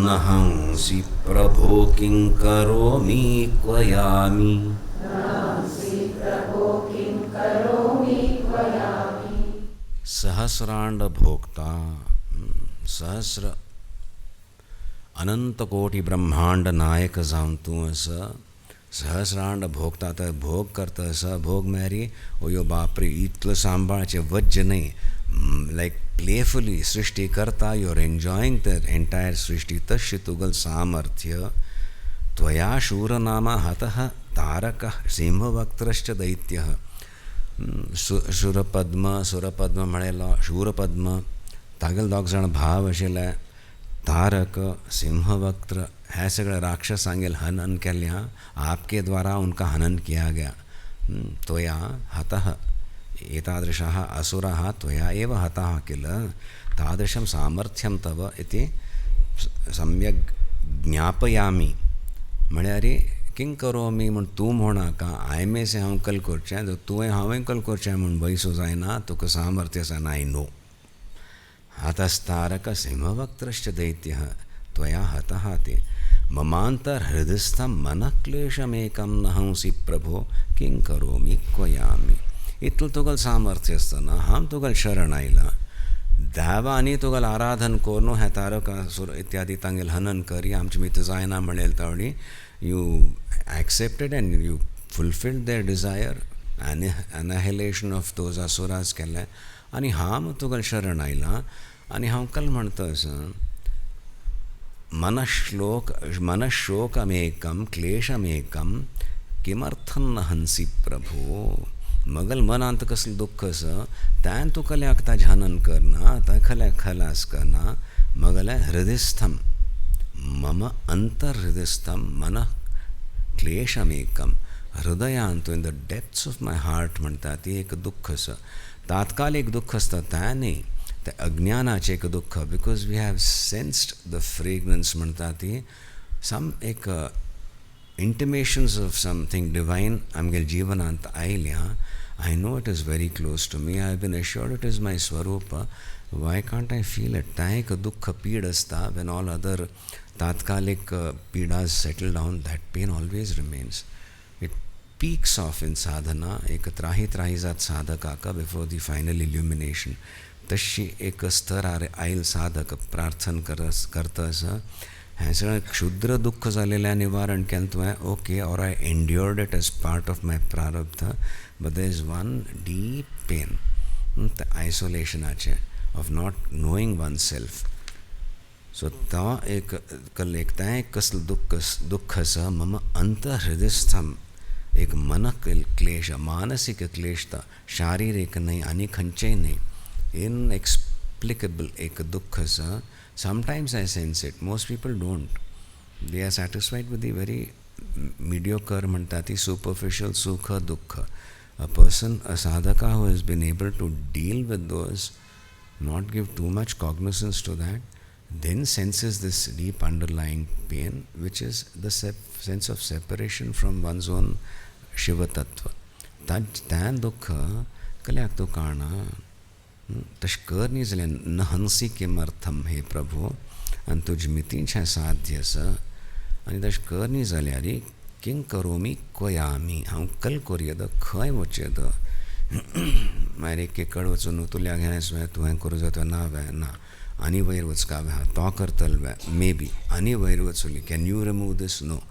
नहंसि प्रभो किं करोमि क्वयामि. सहस्रांड भोक्ता सहस्र अनंत कोटी ब्रह्मांड नायक जावन तूं असं सहस्रांड भोगता तर भोग करता असं भोग मेरी ओ यो बापरे इतलं सांभाळचे वज्ज नाही like playfully सृष्टि करता you are enjoying the entire सृष्टि तस्य तुगल सामर्थ्य त्वया शूरनामा हतः तारकः सिंहवक्त्रश्च दैत्यः. सुरपद्म म्हळेलो शूरपद्म तागेल दोग जाण भाव आशिल्ले तारक सिंहवक्त्र हे सगळे राक्षसांगेल हनन केल्या आपके द्वारा उनका हनन किया गया. त्वया हतः एतादृशाः असुराः त्वया एव हताः किल तादृशं सामर्थ्यं तव इति सम्यक् ज्ञापयामि म्हळ्यार किं करोमि म्हूण तूं म्हणाका आयमेसे हांव कल करचें जर तुवें हांवें कल करचें म्हूण भंयसो जायना तुका सामर्थ्य आसा आय नो. हतस्तारक सिंहवक्त्रश्च दैत्यः त्वया हतः ते ममान्तर्हृदिस्थं मनः क्लेशमेकं नहंसि प्रभो किं करोमि क्वयामि. इतलं तुगल सामर्थ्य आसतना हांव तुगल शरण आयला देवानी तुगल आराधन कोरून हे तारकासूर इत्यादी तांगेल हनन करी आमचे मित्र जायना म्हणेल तावडी you accepted and you fulfilled their desire annihilation of those असुराज केले आनी हांव तुगल शरण आयला आनी हांव कल म्हणटस मनशोकमेकं क्लेशमेकं किमर्थं नहंसि प्रभो. मगल मनांत कसलं दुःख असं त्यान तू कल्याक ताज हनन करना तखल्या खलास करना मगल्या हृदयस्थम मम अंतर्हृदयस्थम मन क्लेशमेकम हृदयांत in the depths of my heart म्हणटा ती एक दुःख असं तात्कालिक दुःख असतं त्याने ते अज्ञानाचे एक दुःख, because we have sensed the fragrance म्हणटा ती सम एक intimations of something divine आमगेल्या जीवनांत आयल्या. I know it is very close to me. I have been assured it is my Swarupa. Why can't I feel it? तां एक दुःख पीड असता, when all other तात्कालिक पीडास settle down, that pain always remains. It peaks off in sadhana, एक त्राही जात साधकाका before the final illumination. तशी एक स्तर आयल साधक प्रार्थन करतस हें सगळें क्षुद्र दुःख जालेल्या निवारण केलें तुवें, ओके, और I endured it as part of my प्रारब्ध, but there is one deep pain, the आयसोलेशनाचें of not knowing oneself. So तो एक तें एक कसलें दुःख आसा मम अंतर्हृदयस्थम, एक मन क्लेश, मानसिक क्लेश, शारीरिक न्ही आनी खंयचेंय न्ही, इनएक्सप्लिकेबल एक दुःख आसा. Sometimes I sense it. Most people don't. They are satisfied with the very mediocre, mantati, superficial sukha dukkha. A person, a sadhaka who has been able to deal with those, not give too much cognizance to that, then senses this deep underlying pain, which is the sense of separation from one's own Shiva Tattva. Tan dukkha kalyak tu karna तश्कर न्ही जालें न हंसी किमर्थम हे प्रभु, आनी तुज मितींचें साध्य आसा, आनी तश्कर न्ही जाल्यार किंग करोमी कोयामी, हांव कल कोरयेद खंय वचेद, मागीर एक कड वचून तुल्या घेस वे तुवें करूं जाता ना वे ना, आनी वयर वचका वे तो करतल वे मे बी, आनी वयर वचूली, can you remove this, no.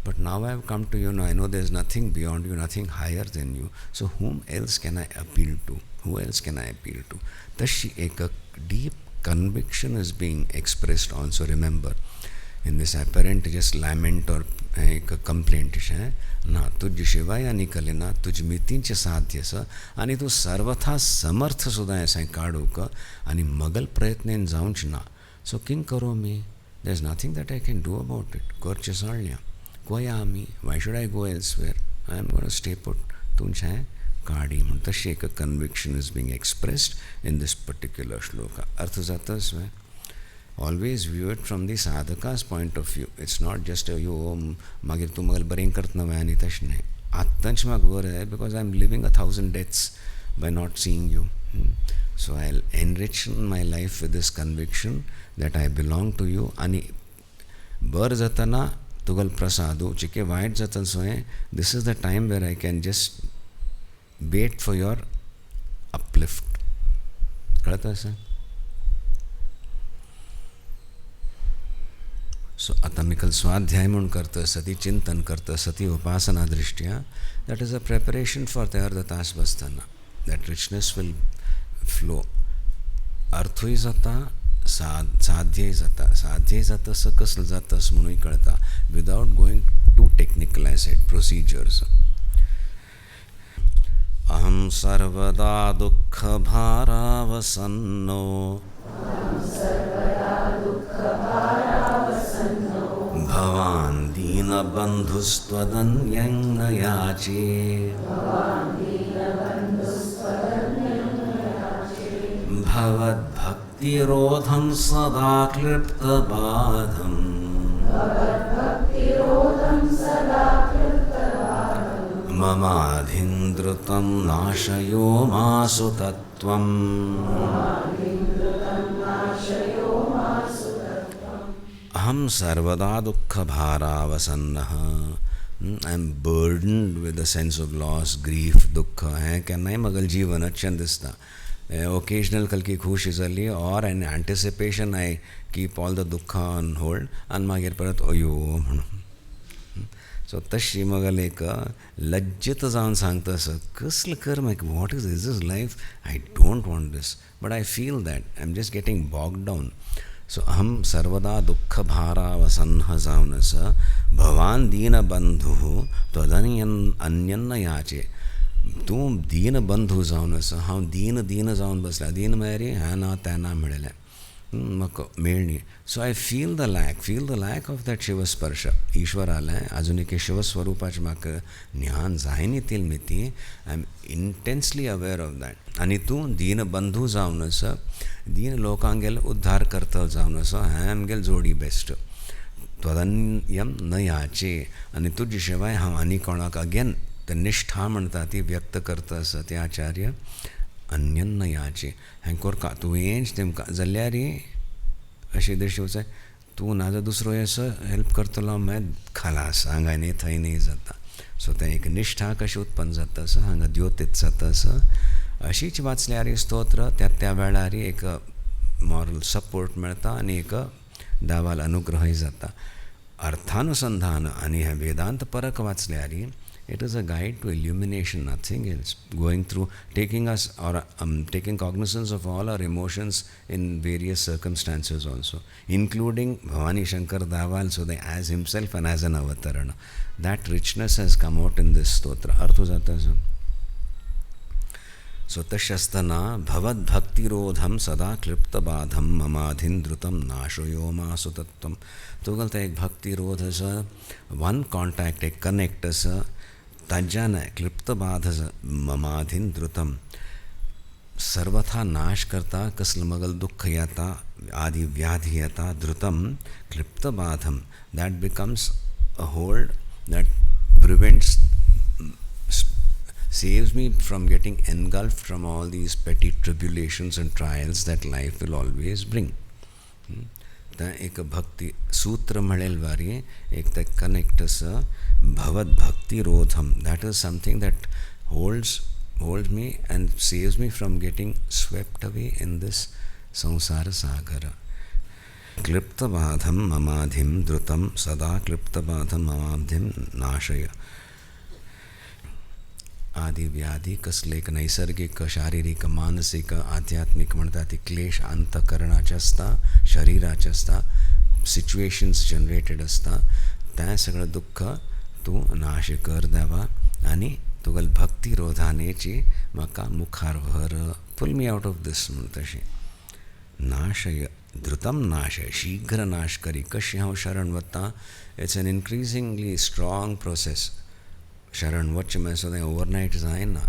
But now I have come to you, now I know there is nothing beyond you, nothing higher than you. So whom else can I appeal to? Who else can I appeal to? Tashi a deep conviction is being expressed also. Remember, in this apparent just lament or a complaint, ना तुझ शिवाय निकले ना तुझ मितींचे साध्य स आणि तू सर्वथा समर्थ सुद्धा आहे काढू का आणि मगल प्रयत्नेन जाऊंच ना. सो किंग करो मी, there is nothing that I can do about it. करचे सळ्या कोया आमी, why should I go elsewhere, I am gonna stay put, तुमचें काडी म्हणून तशी एक conviction is being expressed in this particular श्लोका. अर्थ जाताच वे always view it from the sadhaka's point of view. It's not just a yo magir tu magal bering kartna ve ani tash nahi attanch mag vor hai because I'm living 1,000 deaths by not seeing you. So I'll enrich my life with this conviction that I belong to you. Ani bar jatana tugal prasadu chike wait jatan soe, this is the time where I can just wait for your uplift. Kalata sir. So atamical swadhyay म्हणून करतं, सती चिंतन करतं, सती उपासना दृष्ट्या, that is a preparation for the ardatas bastana. That richness will flow. अर्थही जाता, साध्यही जाता, साध्यही जाता असं कसं जातं असं म्हणून कळता, without going too technical I said procedures. अहम सर्वदा दुःख भारावसन्नो भवान् दीनबन्धुस्त्वदन्यं न याचे भवद्भक्तिरोधं सदा क्लिप्तबाधं ममाधिन्द्रुतं नाशयो मासु तत्त्वम्. Aham sarvada dukkha bharavasannah. I am burdened with the sense of loss, grief, dukkha. Can I magal jeevan achandista? Occasional kalki khush izali or an anticipation I keep all the dukkha on hold and magir parat oyo. So tashi magal eka lajjit जाऊन सांगता स कसलं कर मैं, what is this life? I don't want this, but I feel that I'm just getting bogged down. So aham sarvada dukkha bharavasannah जाऊन स भवान दीन बंधु त्वदन्यन अन्यन्न याचे. तू दीन बंधू जाऊन स हांव दीन जाऊन बसला. दीन म्हळ्यार ह्या ना त्या ना मिळेलें. म्हाका मेळ्ळी. So I feel the lack of that शिवस्पर्श. ईश्वर आलें, आजून एक शिवस्वरुपाचें म्हाका ज्ञान जायनी येतील मिती. I am intensely aware of that. आनी तूं दीन बंधू जावन आसा, दीन लोकांगेल उद्धार करता जावन आसा, हें आमगेल जोडी बेस्ट. त्वदन्यम न याचे. आनी तुजे शिवाय हांव आनी कोणाक अगेन ते निश्ठा म्हणटा ती व्यक्त करता आसा ते आचार्य अन्यन याचे. हें कोरका तुवेंच तेमकां जाल्यार अशें दिश्टी वचय तूं ना जाल्यार दुसरो असो हेल्प करतलो मागीर खालास हांगा न्ही थंय न्ही जाता. सो तें एक निश्ठा कशी उत्पन्न जाता आसा हांगा द्योतीत जाता आसा. अशीच वाचल्यार स्तोत्र त्या वेळार एक मॉरल सपोर्ट मेळटा आनी एक दावाल अनुग्रहय जाता. अर्थानुसंधान आनी हें वेदांत परक वाचल्यार it is a guide to illumination, nothing else. Going through, taking us or taking cognizance of all our emotions in various circumstances also, including Bhavani Shankar Daval, so they as himself and as an avatarana. That richness has come out in this stotra. Artho jata hai. So tashastana bhavad bhaktirodham sada klipta badham mamadhin drutam nashayoma sutatvam. Tugalta ek bhaktirodh asa, one contact, ek connect asa, तज्जान क्लिप्त बाध ममाधिन द्रुतम सर्वथा नाश करता कसल मगल दुख याता आदि व्याधि याता द्रुतम क्लिप्त बाधम. That becomes a hold that prevents saves me from getting engulfed from all these petty tribulations and trials that life will always bring. एक भक्ति सूत्र मळेल वारी एक ते कनेक्ट स भवद भक्ति रोधम. That is something that holds me and saves me from getting swept away in this samsara sagara. Klipta badham mamadhim drutam sada klipta badham mamadhim nashaya. आदि व्याधि कसले एक नैसर्गिक शारीरिक मानसिक आध्यात्मिक म्हणटा ती क्लेश अंतकरणाचे आसता शरिराचे आसता सिच्युएशन्स जनरेटेड आसता तें सगळें दुख्ख तूं नाश कर देवा आनी तुगेल भक्ती रोधानेची म्हाका मुखार व्हर पुल मी आउट ऑफ दिस म्हण तशें नाशय द्रुतम नाशय शीघ्र नाश करी. कशें हांव शरण वता इट्स एन इनक्रीजिंगली स्ट्रॉंग प्रोसेस. शरण वचचें म्हळ्यार सुद्दां ओवरनायट जायना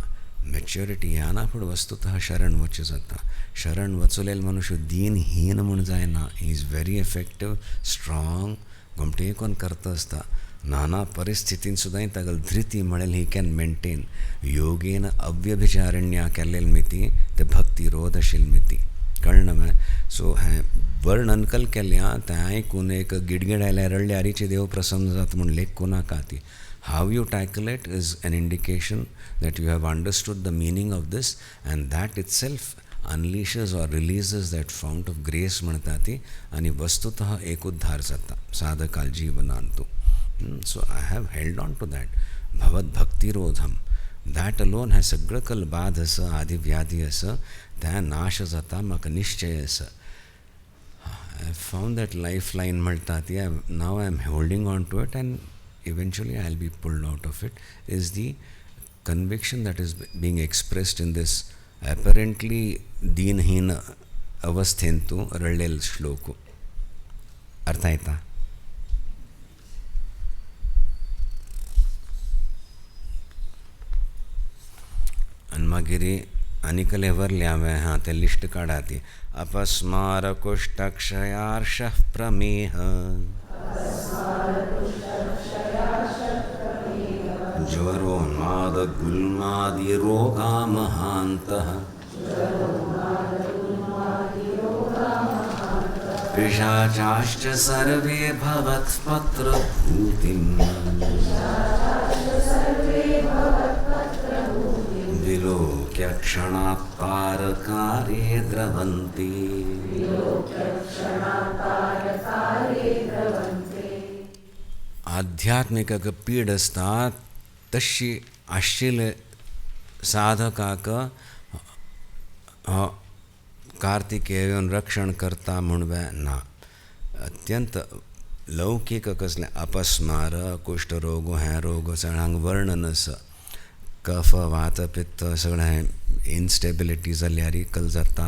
मॅच्युरिटी येना पूण वस्तुतः शरण वचचें जाता. शरण वचलेल मनुष्य दीनहीन म्हूण जायना. He is very effective strong घुमटे करून करता आसता नाना परिस्थितीन सुद्दां तागेल धृती म्हळ्यार ही कॅन मेंटेन. योगेन अव्यभिचारण्या केल्लेल मिती ते भक्ती रोध आशिल्ली मिती कळना मॅ. सो हें वर्णन कल केल्या तें आयकून एक गिडगिड आयल्यार रडल्यारीचे देव प्रसन्न जाता म्हूण लेखूं नाका ती. How you tackle it is an indication that you have understood the meaning of this, and that itself unleashes or releases that fount of grace म्हणटा ती आनी वस्तुतः एक उद्धार जाता साधकाल जीवनांतू. So I have held on to that भवद भक्तिरोधम. That alone has सगळं कल बाध आसा आदि व्याधी आसा त्या नाश जाता म्हाका निश्चय आसा. I found that lifeline म्हणटा ती. Now I am holding on to it and eventually I'll be pulled out of it, is the conviction that is being expressed in this apparently deenheen avasthentu rallel shloku. Artha aita? Anmagiri अनिकले वर्ल्यावे हाँ ते list काढाती. अपस्मार कुष्ठक्षयार्षः प्रमेह ज्वरोन्मादगुल्मादि रोगा महान्तः पिशाचाश्च सर्वे भवत्पत्रभूतिम् विलोक्य क्षणात् पारकारे द्रवन्ति. आध्यात्मिक पीड आसता तशी आशिल्ले साधकाक कार्तिकेयन रक्षण करता म्हणवे ना. अत्यंत लौकिक कसले अपस्मार कुष्ठरोग हें रोग सगळ्यांक वर्णन आसा. कफ वात पित्त सगळें इन्स्टेबिलिटी जाल्यार कल जाता.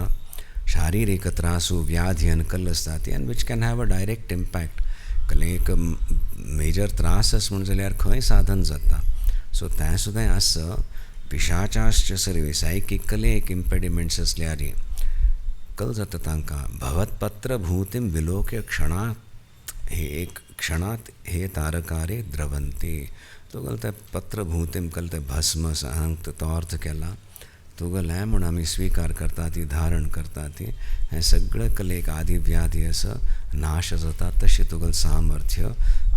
शारीरिक त्रासू व्याधी कल आसता ती end which can have a direct impact. कले एक मेजर त्रास आस म्हण जाल्यार खंय साधन जाता. सो तें सुद्दां आसा. पिशाचाश्च सर्वे सायकीकली एक इम्पेडिमेंट्स असल्यार कल जाता तांकां भवत्पत्रभूतिं विलोक्य क्षणात हे एक क्षणात हे तारकारे द्रवंते. तुगेल ते पत्रभूतिम कल ते भस्म सांग तो अर्थ केला. तुगेल हें म्हूण आमी स्विकार करता ती धारण करता ती हें सगळें कले एक आदी व्याधी असं नाश जाता. तशें तुगेल सामर्थ्य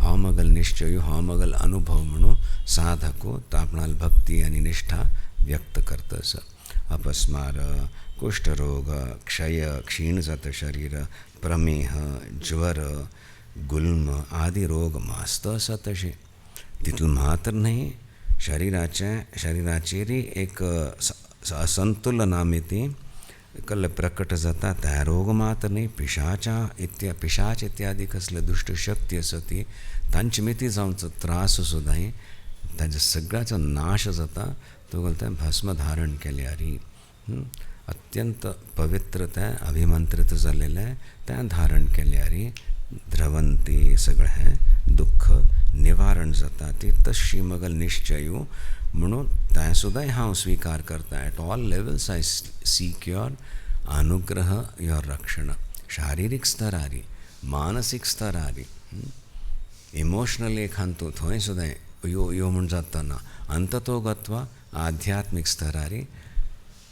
हो मगल निश्चय हो मगल अनुभव म्हणून साधको आपणाल भक्ती आनी निष्ठा व्यक्त करतस. अपस्मार कुष्ठरोग क्षय क्षीण जात शरीर प्रमेह ज्वर गुल्म आदी रोग मस्त आसा तशें. तितून मात्र न्ही शरीराचेरय एक असंतुलना ती कल प्रकट जाता. त्या रोग मात्र न्ही पिशाच इत्यादी कसले दुष्ट शक्ती आसा ती तांची मिती जावचो त्रास सुद्दां ताच्या सगळ्याचो नाश जाता. तुगेल तें भस्म धारण केल्यार अत्यंत पवित्र तें अभिमंत्रित जाल्लेलें तें धारण केल्यार द्रवंती सगळें हें दुख्ख निवारण जाता. ती तशी मगल निश्चयू म्हणून तें सुद्दां हांव स्विकार करता. At all levels I sick your अनुग्रह योर रक्षण. शारिरीक स्तरारी मानसीक स्तरारी इमोशनली खांतू थंय सुद्दां यो म्हूण जातना अंततो गत्वा आध्यात्मिक स्तरारी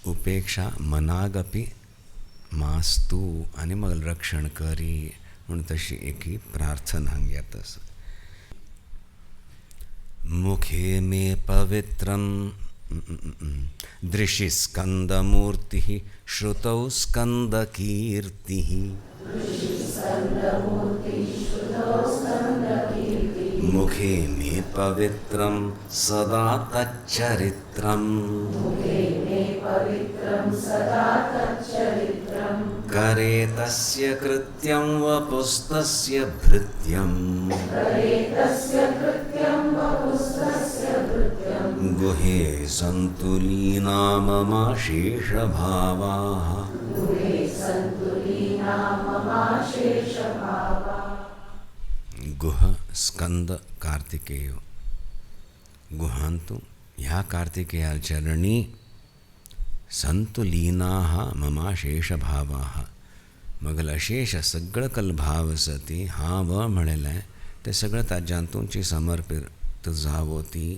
उपेक्षा मनागपी मास्तू आनी मगल रक्षण करी म्हूण तशी एक प्रार्थना हांगा येता. मुखे मे पवित्रं दृशि स्कंदमूर्तिः श्रुतौ स्कंदकीर्तिः. मुखे मे पवित्रं सदा तच्चरित्रं. करे तस्य कृत्यं वपुस्तस्य भृत्यं. गुहे सन्तु लीना मम शेषभावाः. गुह स्कंद कार्तिकेय. गुहांतु ह्या कार्तिकेया चरणी संतु लीनाः मम शेषभावाः. मगल अशेष सगळं कल भाव सती हा व म्हणलें ते सगळं ताज्यांतूंची समर्पित जावो ती.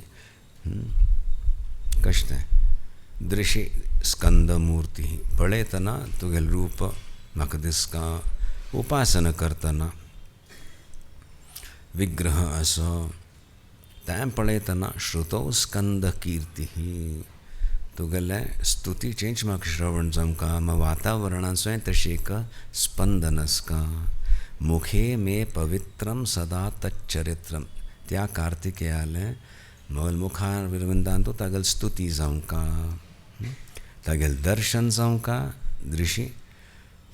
कशें दृशी स्कंदमूर्ती पळयतना तुगेल रूप म्हाका दिसता. उपासना करतना विग्रह असो तें पळयतना श्रुतौ स्कंद कीर्ती. तुगेले स्तुतीचेंच म्हाका श्रवण जावंका म्हाका वातावरणाचोय तशें एक स्पंदन आसका. मुखे मे पवित्रं सदा तच्चरित्रं. त्या कार्तिकेयाले मगल मुखार विरविंदांतू तागेल स्तुती जावंका तागेल दर्शन जावंका दृशी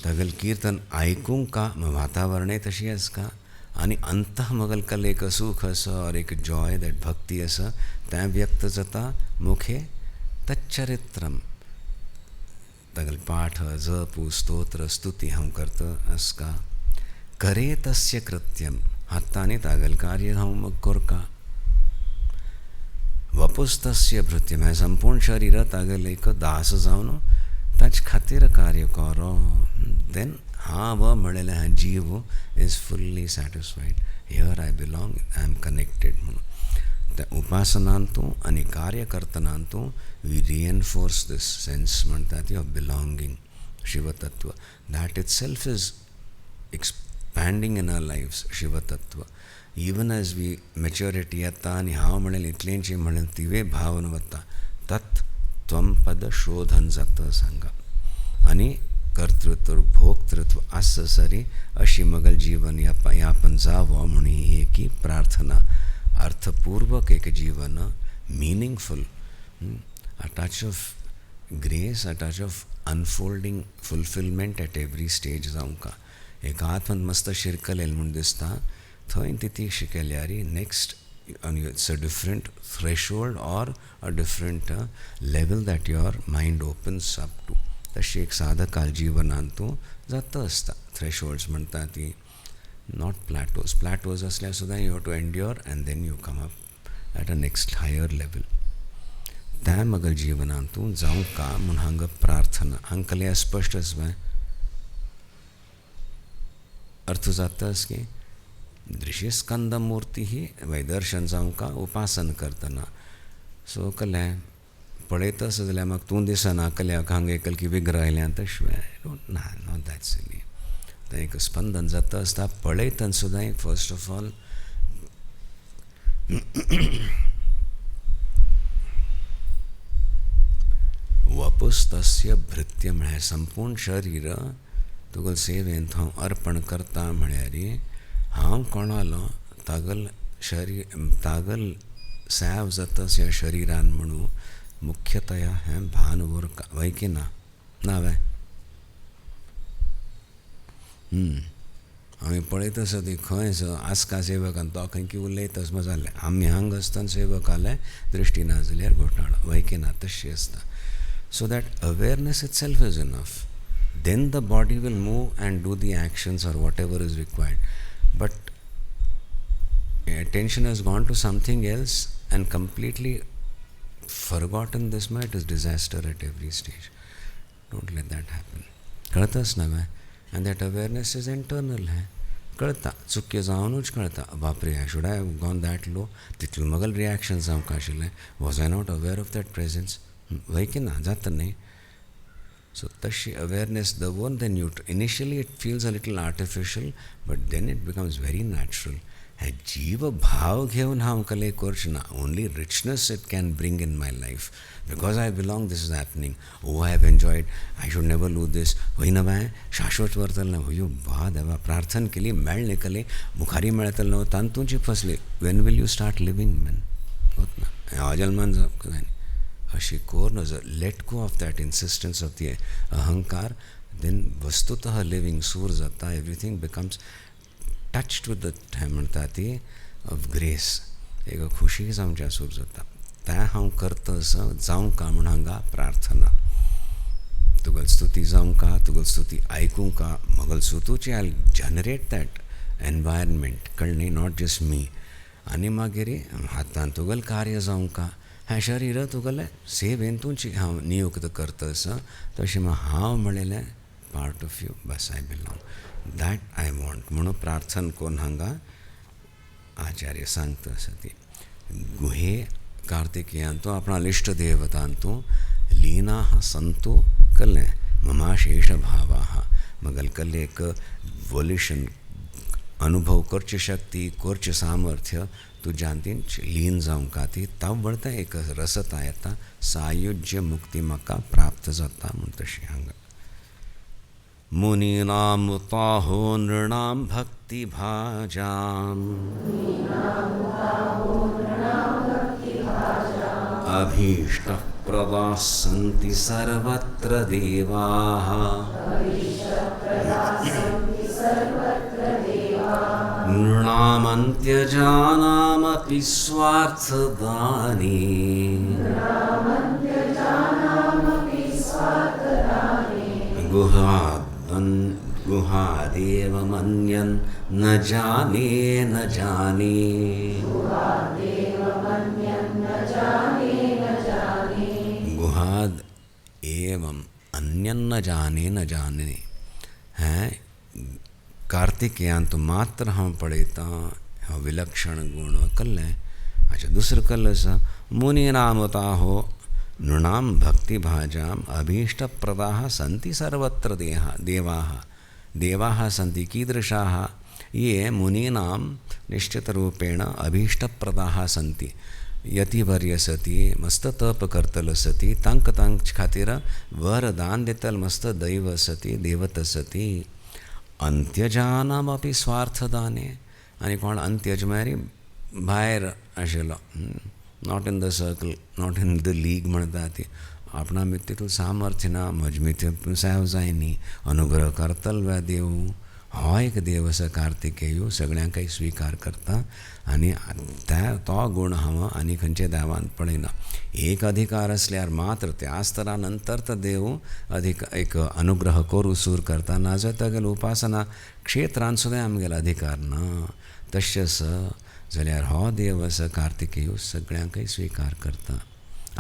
तागेल कीर्तन आयकूंका वातावरणय तशी आसका. आनी अंतः मगल कल एक सुख आसा और एक जॉय दॅट भक्ती आसा तें व्यक्त जाता. मुखे तच्चरित्रम तागेल पाठ जप स्तोत्र स्तुती हांव करता आसका. करे तस्य कृत्यम हातांनी तागेल कार्य हांव मग करका. वपुस्तस्य भृत्यम हें संपूर्ण शरीर तागेल एक दास जावन ताचे खातीर कार्य करो. देन हाँ व म्हणलेलें हां जीव is fully satisfied. Here I belong I am connected म्हणून त्या उपासनांतू आनी कार्य करतनांतू वी रिएनफोर्स दिस सेन्स म्हणटात ऑफ बिलोंगींग शिवतत्व. That itself is expanding in our lives शिवतत्व. इवन एज वी मॅच्युरिटी येता आनी हांव म्हणेल इतलेंची म्हणेल तिवे भावन वता तत् त्वम पद शोधन जाता सांगा. आनी कर्तृत्व भोक्तृत्व आस सरी अशी मगल जीवन यापन जावो म्हणून ही एक प्रार्थना. अर्थपूर्वक एक जीवन meaningful a touch of grace, a touch of unfolding fulfillment at every stage जावंका. एक आत्मन मस्त शिरकलेल म्हूण दिसता. थंय तिती शिकल्यारी next it's a different threshold or a different level that your mind opens up to. तशी एक साधका जिवनांतू जाता आसता. थ्रेशोल्ड्स म्हणटा ती, नॉट प्लॅटोज. प्लॅटोज असल्यार सुद्दां you have to endure and then you come up at a next higher level. त्या मग जिवनांतू जावं का म्हूण हांगा प्रार्थना. हांगा कल्या स्पश्ट आसता अर्थ जाताच की दृश्य स्कंद मूर्ती ही वैदर्शन जावं का उपासन करतना. सो कल्या पळयतस जाल्यार म्हाका तूं दिसना कल्याक हांगा एकल की विग्रह आयल्यान तशें ना, नॉट दॅट सिली. तें एक स्पंदन जाता आसता पळयतना सुद्दां. फर्स्ट ऑफ ऑल वपुस्तस्य भृत्य म्हळ्यार संपूर्ण शरीर तुगेल सेवेंत हांव अर्पण करता म्हळ्यार हांव कोणालो तागल शरीर तागल सेव जातास ह्या शरिरान म्हणून मुख्यतया हें भान उरता वय की ना वे आमी पळयतस ती खंय आसका सेवकान तो खंय की उलयतस मग जालें. आमी हांगा आसतना सेवक आले दृश्टी ना जाल्यार घोटाळो वय की ना तशी आसता. So that awareness itself is enough. Then the body will move and do the actions or whatever is required. But attention has gone to something else and completely forgotten this much. It is disaster at every stage. Don't let that happen. कळताच ना and that awareness is internal है. कळता चुक्यो जावनूच कळता बापरे I should have gone that low. तितलें मगल reaction जावंक आशिल्लें. Was I not aware of that presence? वय की ना जाता न्ही. सो तशी अवेरनेस दवरून then you initially it feels a little artificial but then it becomes very natural. हे जीव भाव घेवन हांव कले करचें ना. Only richness it can bring in my life because I belong this is happening. Oh I have enjoyed. I should never lose this. हय ना बाय शाश्वत व्हरतलें ना. हयो बा देवा प्रार्थना केली मेळ्ळें कले मुखारी मेळतलें न्हू तांतूंची फसली. When will you start living man होत ना ह्या जल्मान जाय अशी कोर जर let go of that insistence of the अहंकार देन वस्तुतः लिविंग सूर जाता. Everything becomes touched with the म्हणटा ती ऑफ ग्रेस. एक खुशी जावच्या सूर जाता. तें हांव करतस जावं का म्हूण हांगा प्रार्थना. तुगेल स्तुती जावं का तुगेल स्तुती आयकूं का म्हगेल स्तुतीची आय जनरेट दॅट एनवायरमेंट कळ्ळें नॉट जस्ट मी. आनी मागीर हातान तुगेल कार्य जावं का हें शरीर तुगेलें सेवेंतूच हांव नियुक्त करतस तशें हांव म्हणलेलें पार्ट ऑफ यू बस I belong that I want म्हणून प्रार्थना करून हांगा आचार्य सांगता आसा ती गुहे कार्तिकेयांतू आपणा इश्ट देवतांतू लीना संतू कल्लें ममाशेष भावा मगल कल्ले एक वॉल्यूशन अनुभव करची शक्ती करचे सामर्थ्य तुज्यान ती लीन जावं का ती ताव वळता एक रसता येता सायुज्य मुक्ती म्हाका प्राप्त जाता म्हूण तशी हांगा. मुनीनां ताहो नृणां भक्ति भाजाम् अभीष्टः प्रदाः सन्ति सर्वत्र देवाः नृणामन्त्यजानामपि स्वार्थदानि गुहादेव मन्यन् न जाने न जाने गुहाद एवं अन्यन्न जाने न जाने हैं. कार्तिकेयांत मात्र हांव पळयता हांव विलक्षण गुण कल्लें. अच्छा दुसरें कल्लें आसा मुनीनामताहो नृणां भक्तिभाजाम् अभीष्टप्रदाः सन्ति सर्वत्र देवाः देवाः सन्ति कीदृशाः ये मुनीनां निश्चितरूपेण अभीष्टप्रदाः सन्ति. यतिवर्य सती मस्त तप करतल सती तांक खातीर वरदान दितल मस्त दैव सती देवत सती. अंत्यजानामपि स्वार्थदाने आनी कोण अंत्यज म्हळ्यार भायर आशिल्लो not in the circle not in the league म्हणटा ती आपणा भितर तितून सामर्थ्य ना म्हजे भितर सेव जाय न्ही अनुग्रह करतल वे देव हो एक देव असो कार्तिकेय सगळ्यांकय स्वीकार करता आनी त्या तो गुण हांव आनी खंयच्या देवान पळयना. एक अधिकार असल्यार मात्र त्याच तरा नंतर तो देव एक अनुग्रह करू सूर करता. नाजर तेगेले उपासना क्षेत्रांत सुद्दां आमगेलो अधिकार ना. तशेंच जाल्यार हो देव असो कार्तिकेय सगळ्यांकय स्वीकार करता.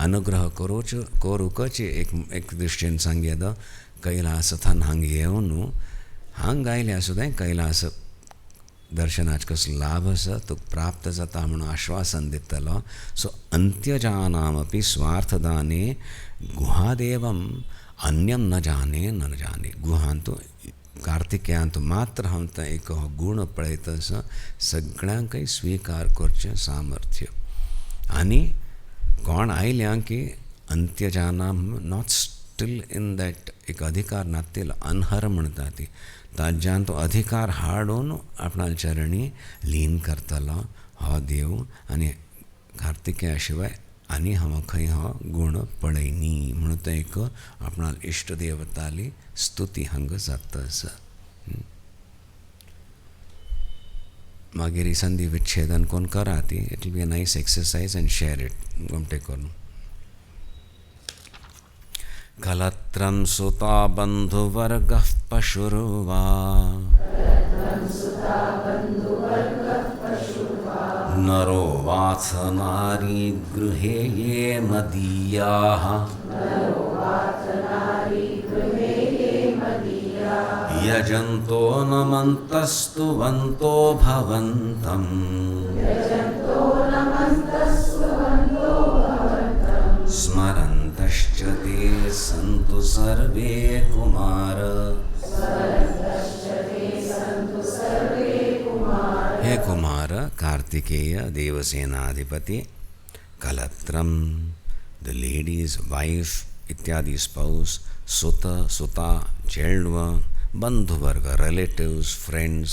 अनुग्रह करूकच एक दृश्टीन सांग येद कैलास थान हांग येवन हांग आयल्या सुद्दां कैलास दर्शनाचो कसलो लाभ आसा तो प्राप्त जाता म्हणून आश्वासन दितलो. सो अंत्यजानामपि स्वार्थदाने गुहादेवम अन्यम न जाने न जाने. गुहांत कार्तिकेयांत मात्र हांव एक गुण पळयतस सगळ्यांकय स्वीकार करचें सामर्थ्य. आनी कोण आयल्या की अंत्यजानाम नॉट स्टील इन दॅट एक अधिकार नातेलो अनहर म्हणटा ती ताज्यान तो अधिकार हाडून आपणा चरणी लीन करतलो हो देव. आनी कार्तिकेया शिवाय आनी हांव खंय हो गुण पळयनी म्हणून तो एक आपणा इश्ट देवताली स्तुती हांगा जाता आसा. मागीर ही संधी विच्छेदन कोण करा ती. It will be a nice exercise and share it गमटे करून. कलत्रं सुता बन्धुवर्गः पशुर्वा नरो वाथ नारी गृहे ये मदीयाः यजन्तो नमन्तस्तुवन्तो भवन्तम् स्मरन्तश्च ते सन्तु सर्वे कुमार. हे कुमार कार्तिकेय देवसेनाधिपति कलत्रम द लेडीज वाइफ इत्यादि स्पाउस सुत सुता चेडव बंधुवर्ग रिलेटिव्स फ्रेंड्स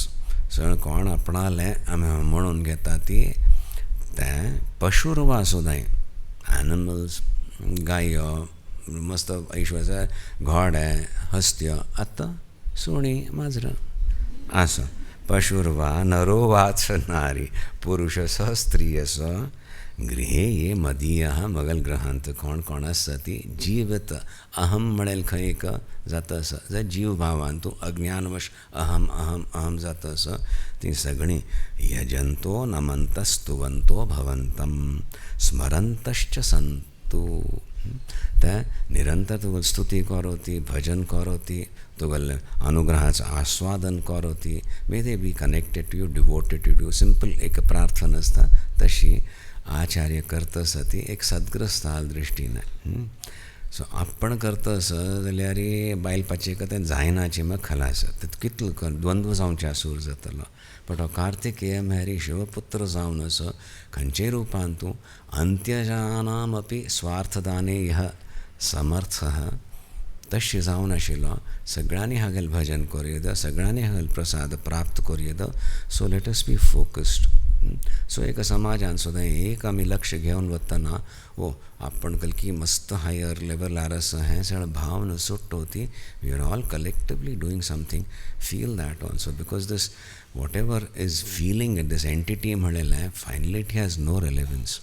सगळें कोण आपणालें आमी म्हणून घेता ती ते पशुरवा सुद्दां एनिमल्स गायो मस्त ऐश्वर्या घोडे हस्त्य आतां सुणी माजरां आसा. पशुर्वा नरो वाच नारी पुरुष असो स्त्री असो गृहे ये मदीयः मगल ग्रहांत कोण कोण आसा ती जीवित अहम म्हणेल खंय एक जाता आसा जाल्यार जीव भावान तूं अज्ञानवश अहम अहम अहम जाता आसा ती सगळीं यजंतो नमन्तस्तुवन्तो भवन्तं स्मरन्तश्च सन्तु. ते निरंतर तुगेल स्तुती करोती भजन करोती तुगेल अनुग्रहाचो आस्वादन करोती. May they be connected to you devoted to you. Simple एक प्रार्थना आसता तशी आचार्य करता आसा ती एक सद्ग्रस्ताल दृश्टीन. सो आपण करता आसा जाल्यार बायलपाचें तें जायनाचें म्हाका खलास कितलो द्वंद्व जावचे सूर जातलो. बट हो कार्तिकेय म्हळ्यार शिवपुत्र जावन असो खंयचेय रूपान तूं अंत्यजानामपि स्वार्थदाने यः समर्थः तशें जावन आशिल्लो. सगळ्यांनी हागेल भजन करूं येता सगळ्यांनी हागेल प्रसाद प्राप्त करूं येता. So let us be focused. So एक समाजान सुद्दां एक आमी लक्ष घेवन वतना ओ आपण कलकी मस्त हायर लेवलार आसा हें सगळें भाव न सुट्टोवती. We are all collectively doing something. Feel that also because this whatever is feeling it this entity म्हणलेलें finally it has no relevance.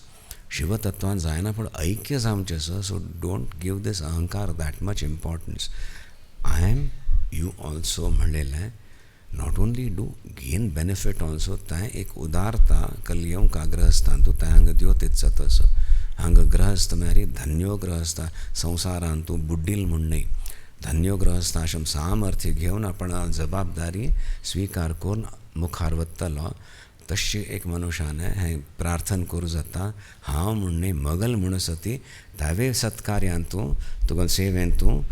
शिवतत्वान जायना पूण ऐक्य जावचें आसा. सो डोंट गिव दीस अहंकार that much importance. I am you also म्हणलेलें not only do gain benefit also तें एक उदारता कलयम का ग्रहस्थान तूं तें हांगा द्योतीत जाता आसा. हांगा ग्रहस्थ म्हळ्यार धन्यो ग्रहस्थ संवसारान तूं बुड्डील म्हूण न्हय. धन्यो ग्रहस्थ आश्रम सामर्थ्य घेवन आपण जबाबदारी स्वीकार करून मुखार वतलो. तशी एक मनशाने हें प्रार्थना करूं जाता. हांव म्हूण न्हय मगल म्हूण आसा ती धावे सत्कार्यान तूं तुगेल सेवेन तूं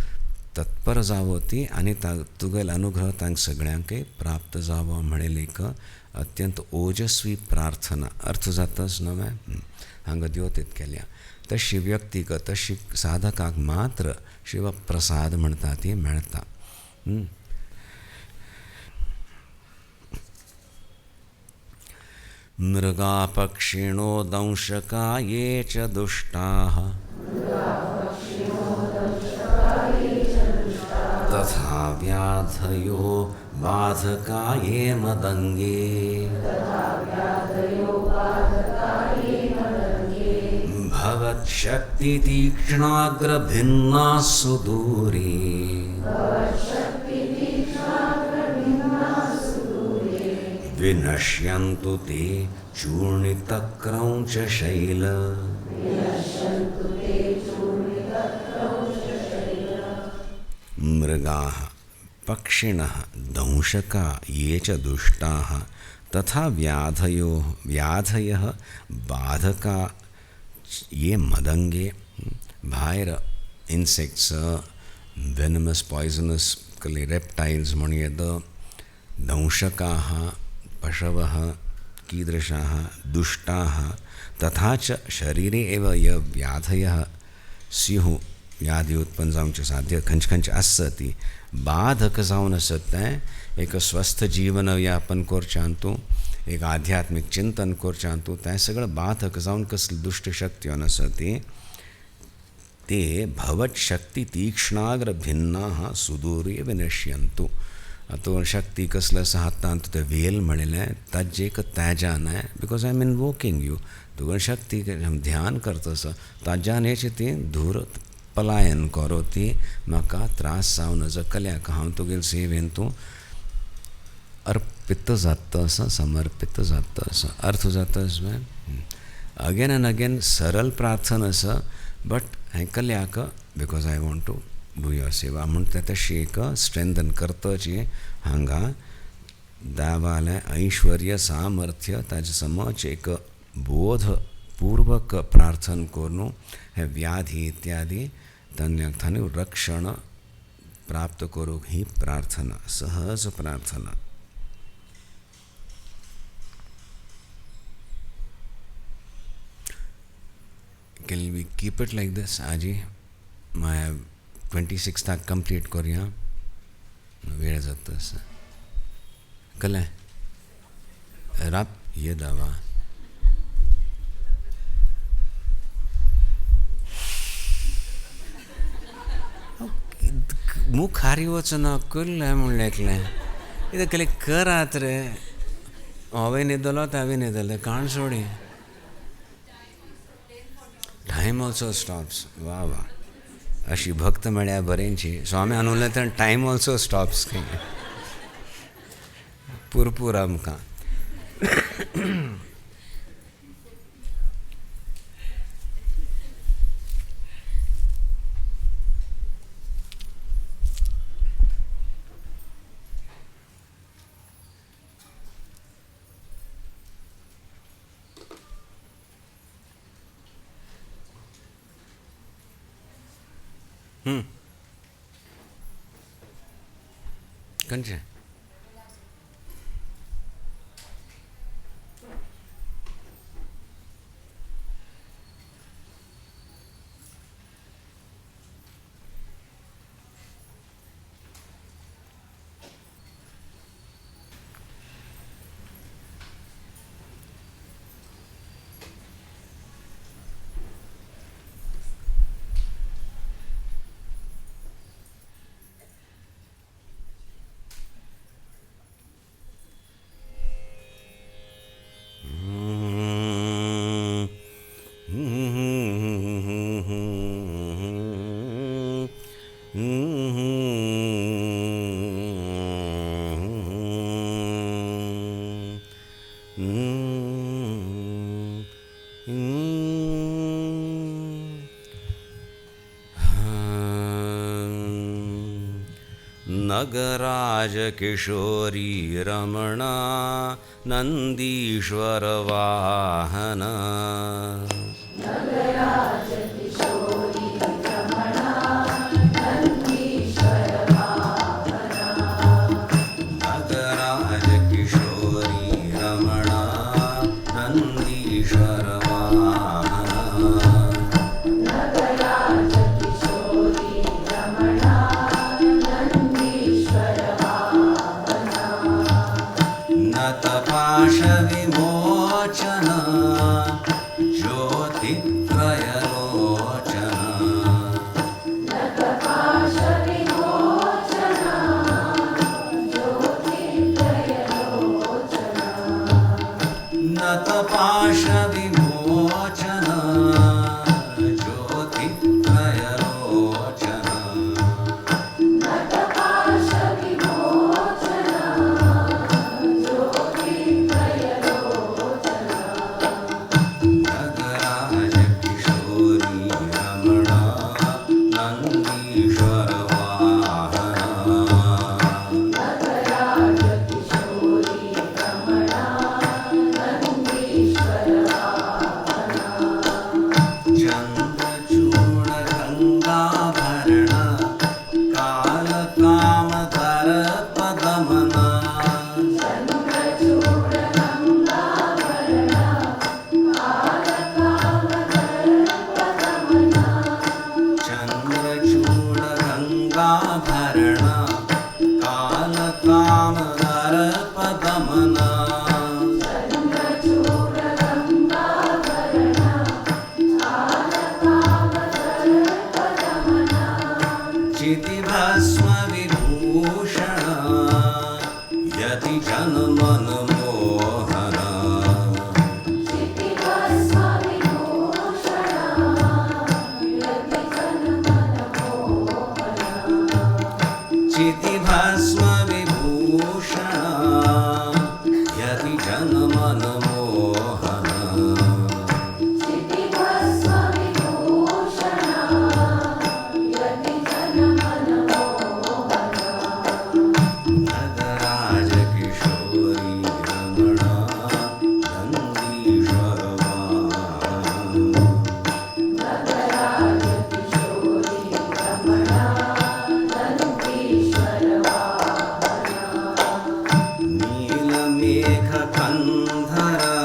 तत्पर जावो ती आनी तुगेल अनुग्रह तांकां सगळ्यांकय प्राप्त जावो म्हणेल एक अत्यंत ओजस्वी प्रार्थना अर्थ जाताच न्हय हांगा द्योतीत केल्या. तशी व्यक्तीगत तशी साधकाक मात्र शिवप्रसाद म्हणटा ती मेळटा. मृगा पक्षिणो दंशका ये च दुष्टाः तथा व्याधयो बाधकाये मदङ्गे भवच्छक्तितीक्ष्णाग्रभिन्नाः सुदूरे विनश्यन्तु ते चूर्णितक्रौञ्चशैल मृगाः पक्षिणः दंशका ये च दुष्टाः तथा व्याधयः बाधका ये मदंगे भायर insects venomous poisonous reptiles मणियद दंशकाः पशवः कीदृशाः दुष्टाः तथा च शरीरे एव य व्याधयः स्युः व्याधि उत्पन्न जाऊंचे साध्य खंच असती बाधक जाऊन सकते एक स्वस्थ जीवन यापन करचांतू एक आध्यात्मिक चिंतन करचांतू ते सगळं बाधक जाऊन कसली दुष्ट शक्ती नसती ते भवत शक्ती तीक्ष्णाग्र भिन्नाः सुदूरे विनश्यन्तु तो शक्ती कसलं साहतांत ते वेल म्हणले ताजेक त्याजान आहे because I am invoking you तुगण शक्ती हम ध्यान करतस ताज्यानेची ती दूर पलायन करो ती म्हाका त्रास जावन नज कल्याक हांव तुगेल सेवेन तूं अर्पित जातस समर्पित जातस अर्थ जातस अगेन एंड अगेन सरल प्रार्थना आसा बट हांवें कल्याक because I want to do your सेवा म्हूण तशी एक स्ट्रेंथन करतची हांगा दावाले ऐश्वर्य सामर्थ्य ताजे समज एक बोधपूर्वक प्रार्थना करून हे व्याधी इत्यादी तन्य रक्षण प्राप्त करूक ही प्रार्थना सहज प्रार्थना Can we keep it like this? Aji, my 26 तक कंप्लीट करूया वेळ जातस कले राप ये दवा मुख हारी वचन कल्ले म्हणलें इधर कले कर आत रे हांवें न्हिदलो हांवें न्हिदलें काण सोडी टाइम ऑल्सो स्टॉप्स वा वा अशी भक्त मेळ्या बरेंची स्वामी अनुले तर टाइम ऑल्सो स्टॉप्स पुरपूर आमकां कंचे नगराज किशोरी रमणा नंदीश्वर वाहन नगराज किशोरी रमणा नंदीश्वर वाहन नगराज किशोरी रमणा नंदीश्वर पाश विमोचन ज्योतित्रयलोचन नतपाश विमोचन ज्योतित्रयलोचन नतपाशविमोचन ज्योतित्रयलोचन Nagraj Kishori Ramana Nandishwar नीलमेघकन्धर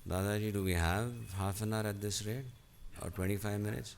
Dadaji, do we have half an hour at this rate? Or 25 minutes?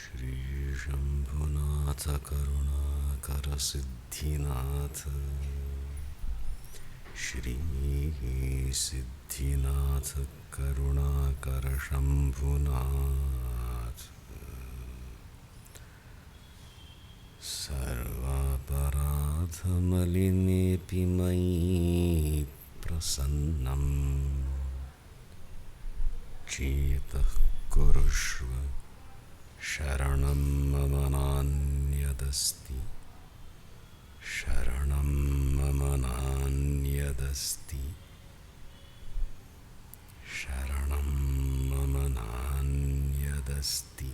Shri Shambhunath Karunakar Siddhinath Shri Siddhinath Karunakar Shambhunath सर्वापराधमलिनेऽपि मयि प्रसन्नं चेतः कुरुष्व शरणं मम नान्यदस्ति शरणं मम नान्यदस्ति शरणं मम नान्यदस्ति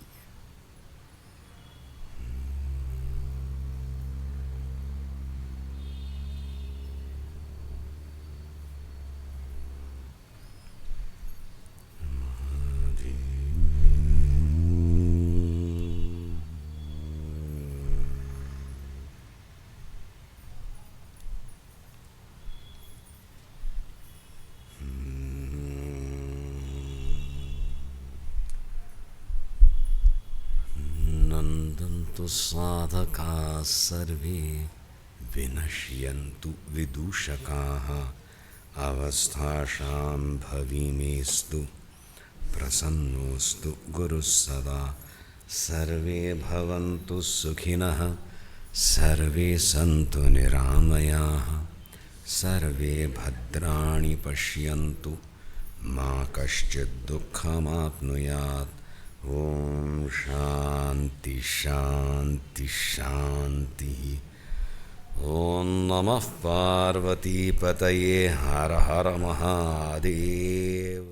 नन्दन्तु साधकाः सर्वे विनश्यन्तु विदूषकाः अवस्थाशां भविमेस्तु प्रसन्नोऽस्तु गुरुः सदा सर्वे भवन्तु सुखिनः सर्वे सन्तु निरामयाः सर्वे भद्राणि पश्यन्तु मा कश्चित् दुःखमाप्नुयात् ॐ शान्ति शान्ति शान्तिः ॐ नमः पार्वतीपतये हर हर महादेव।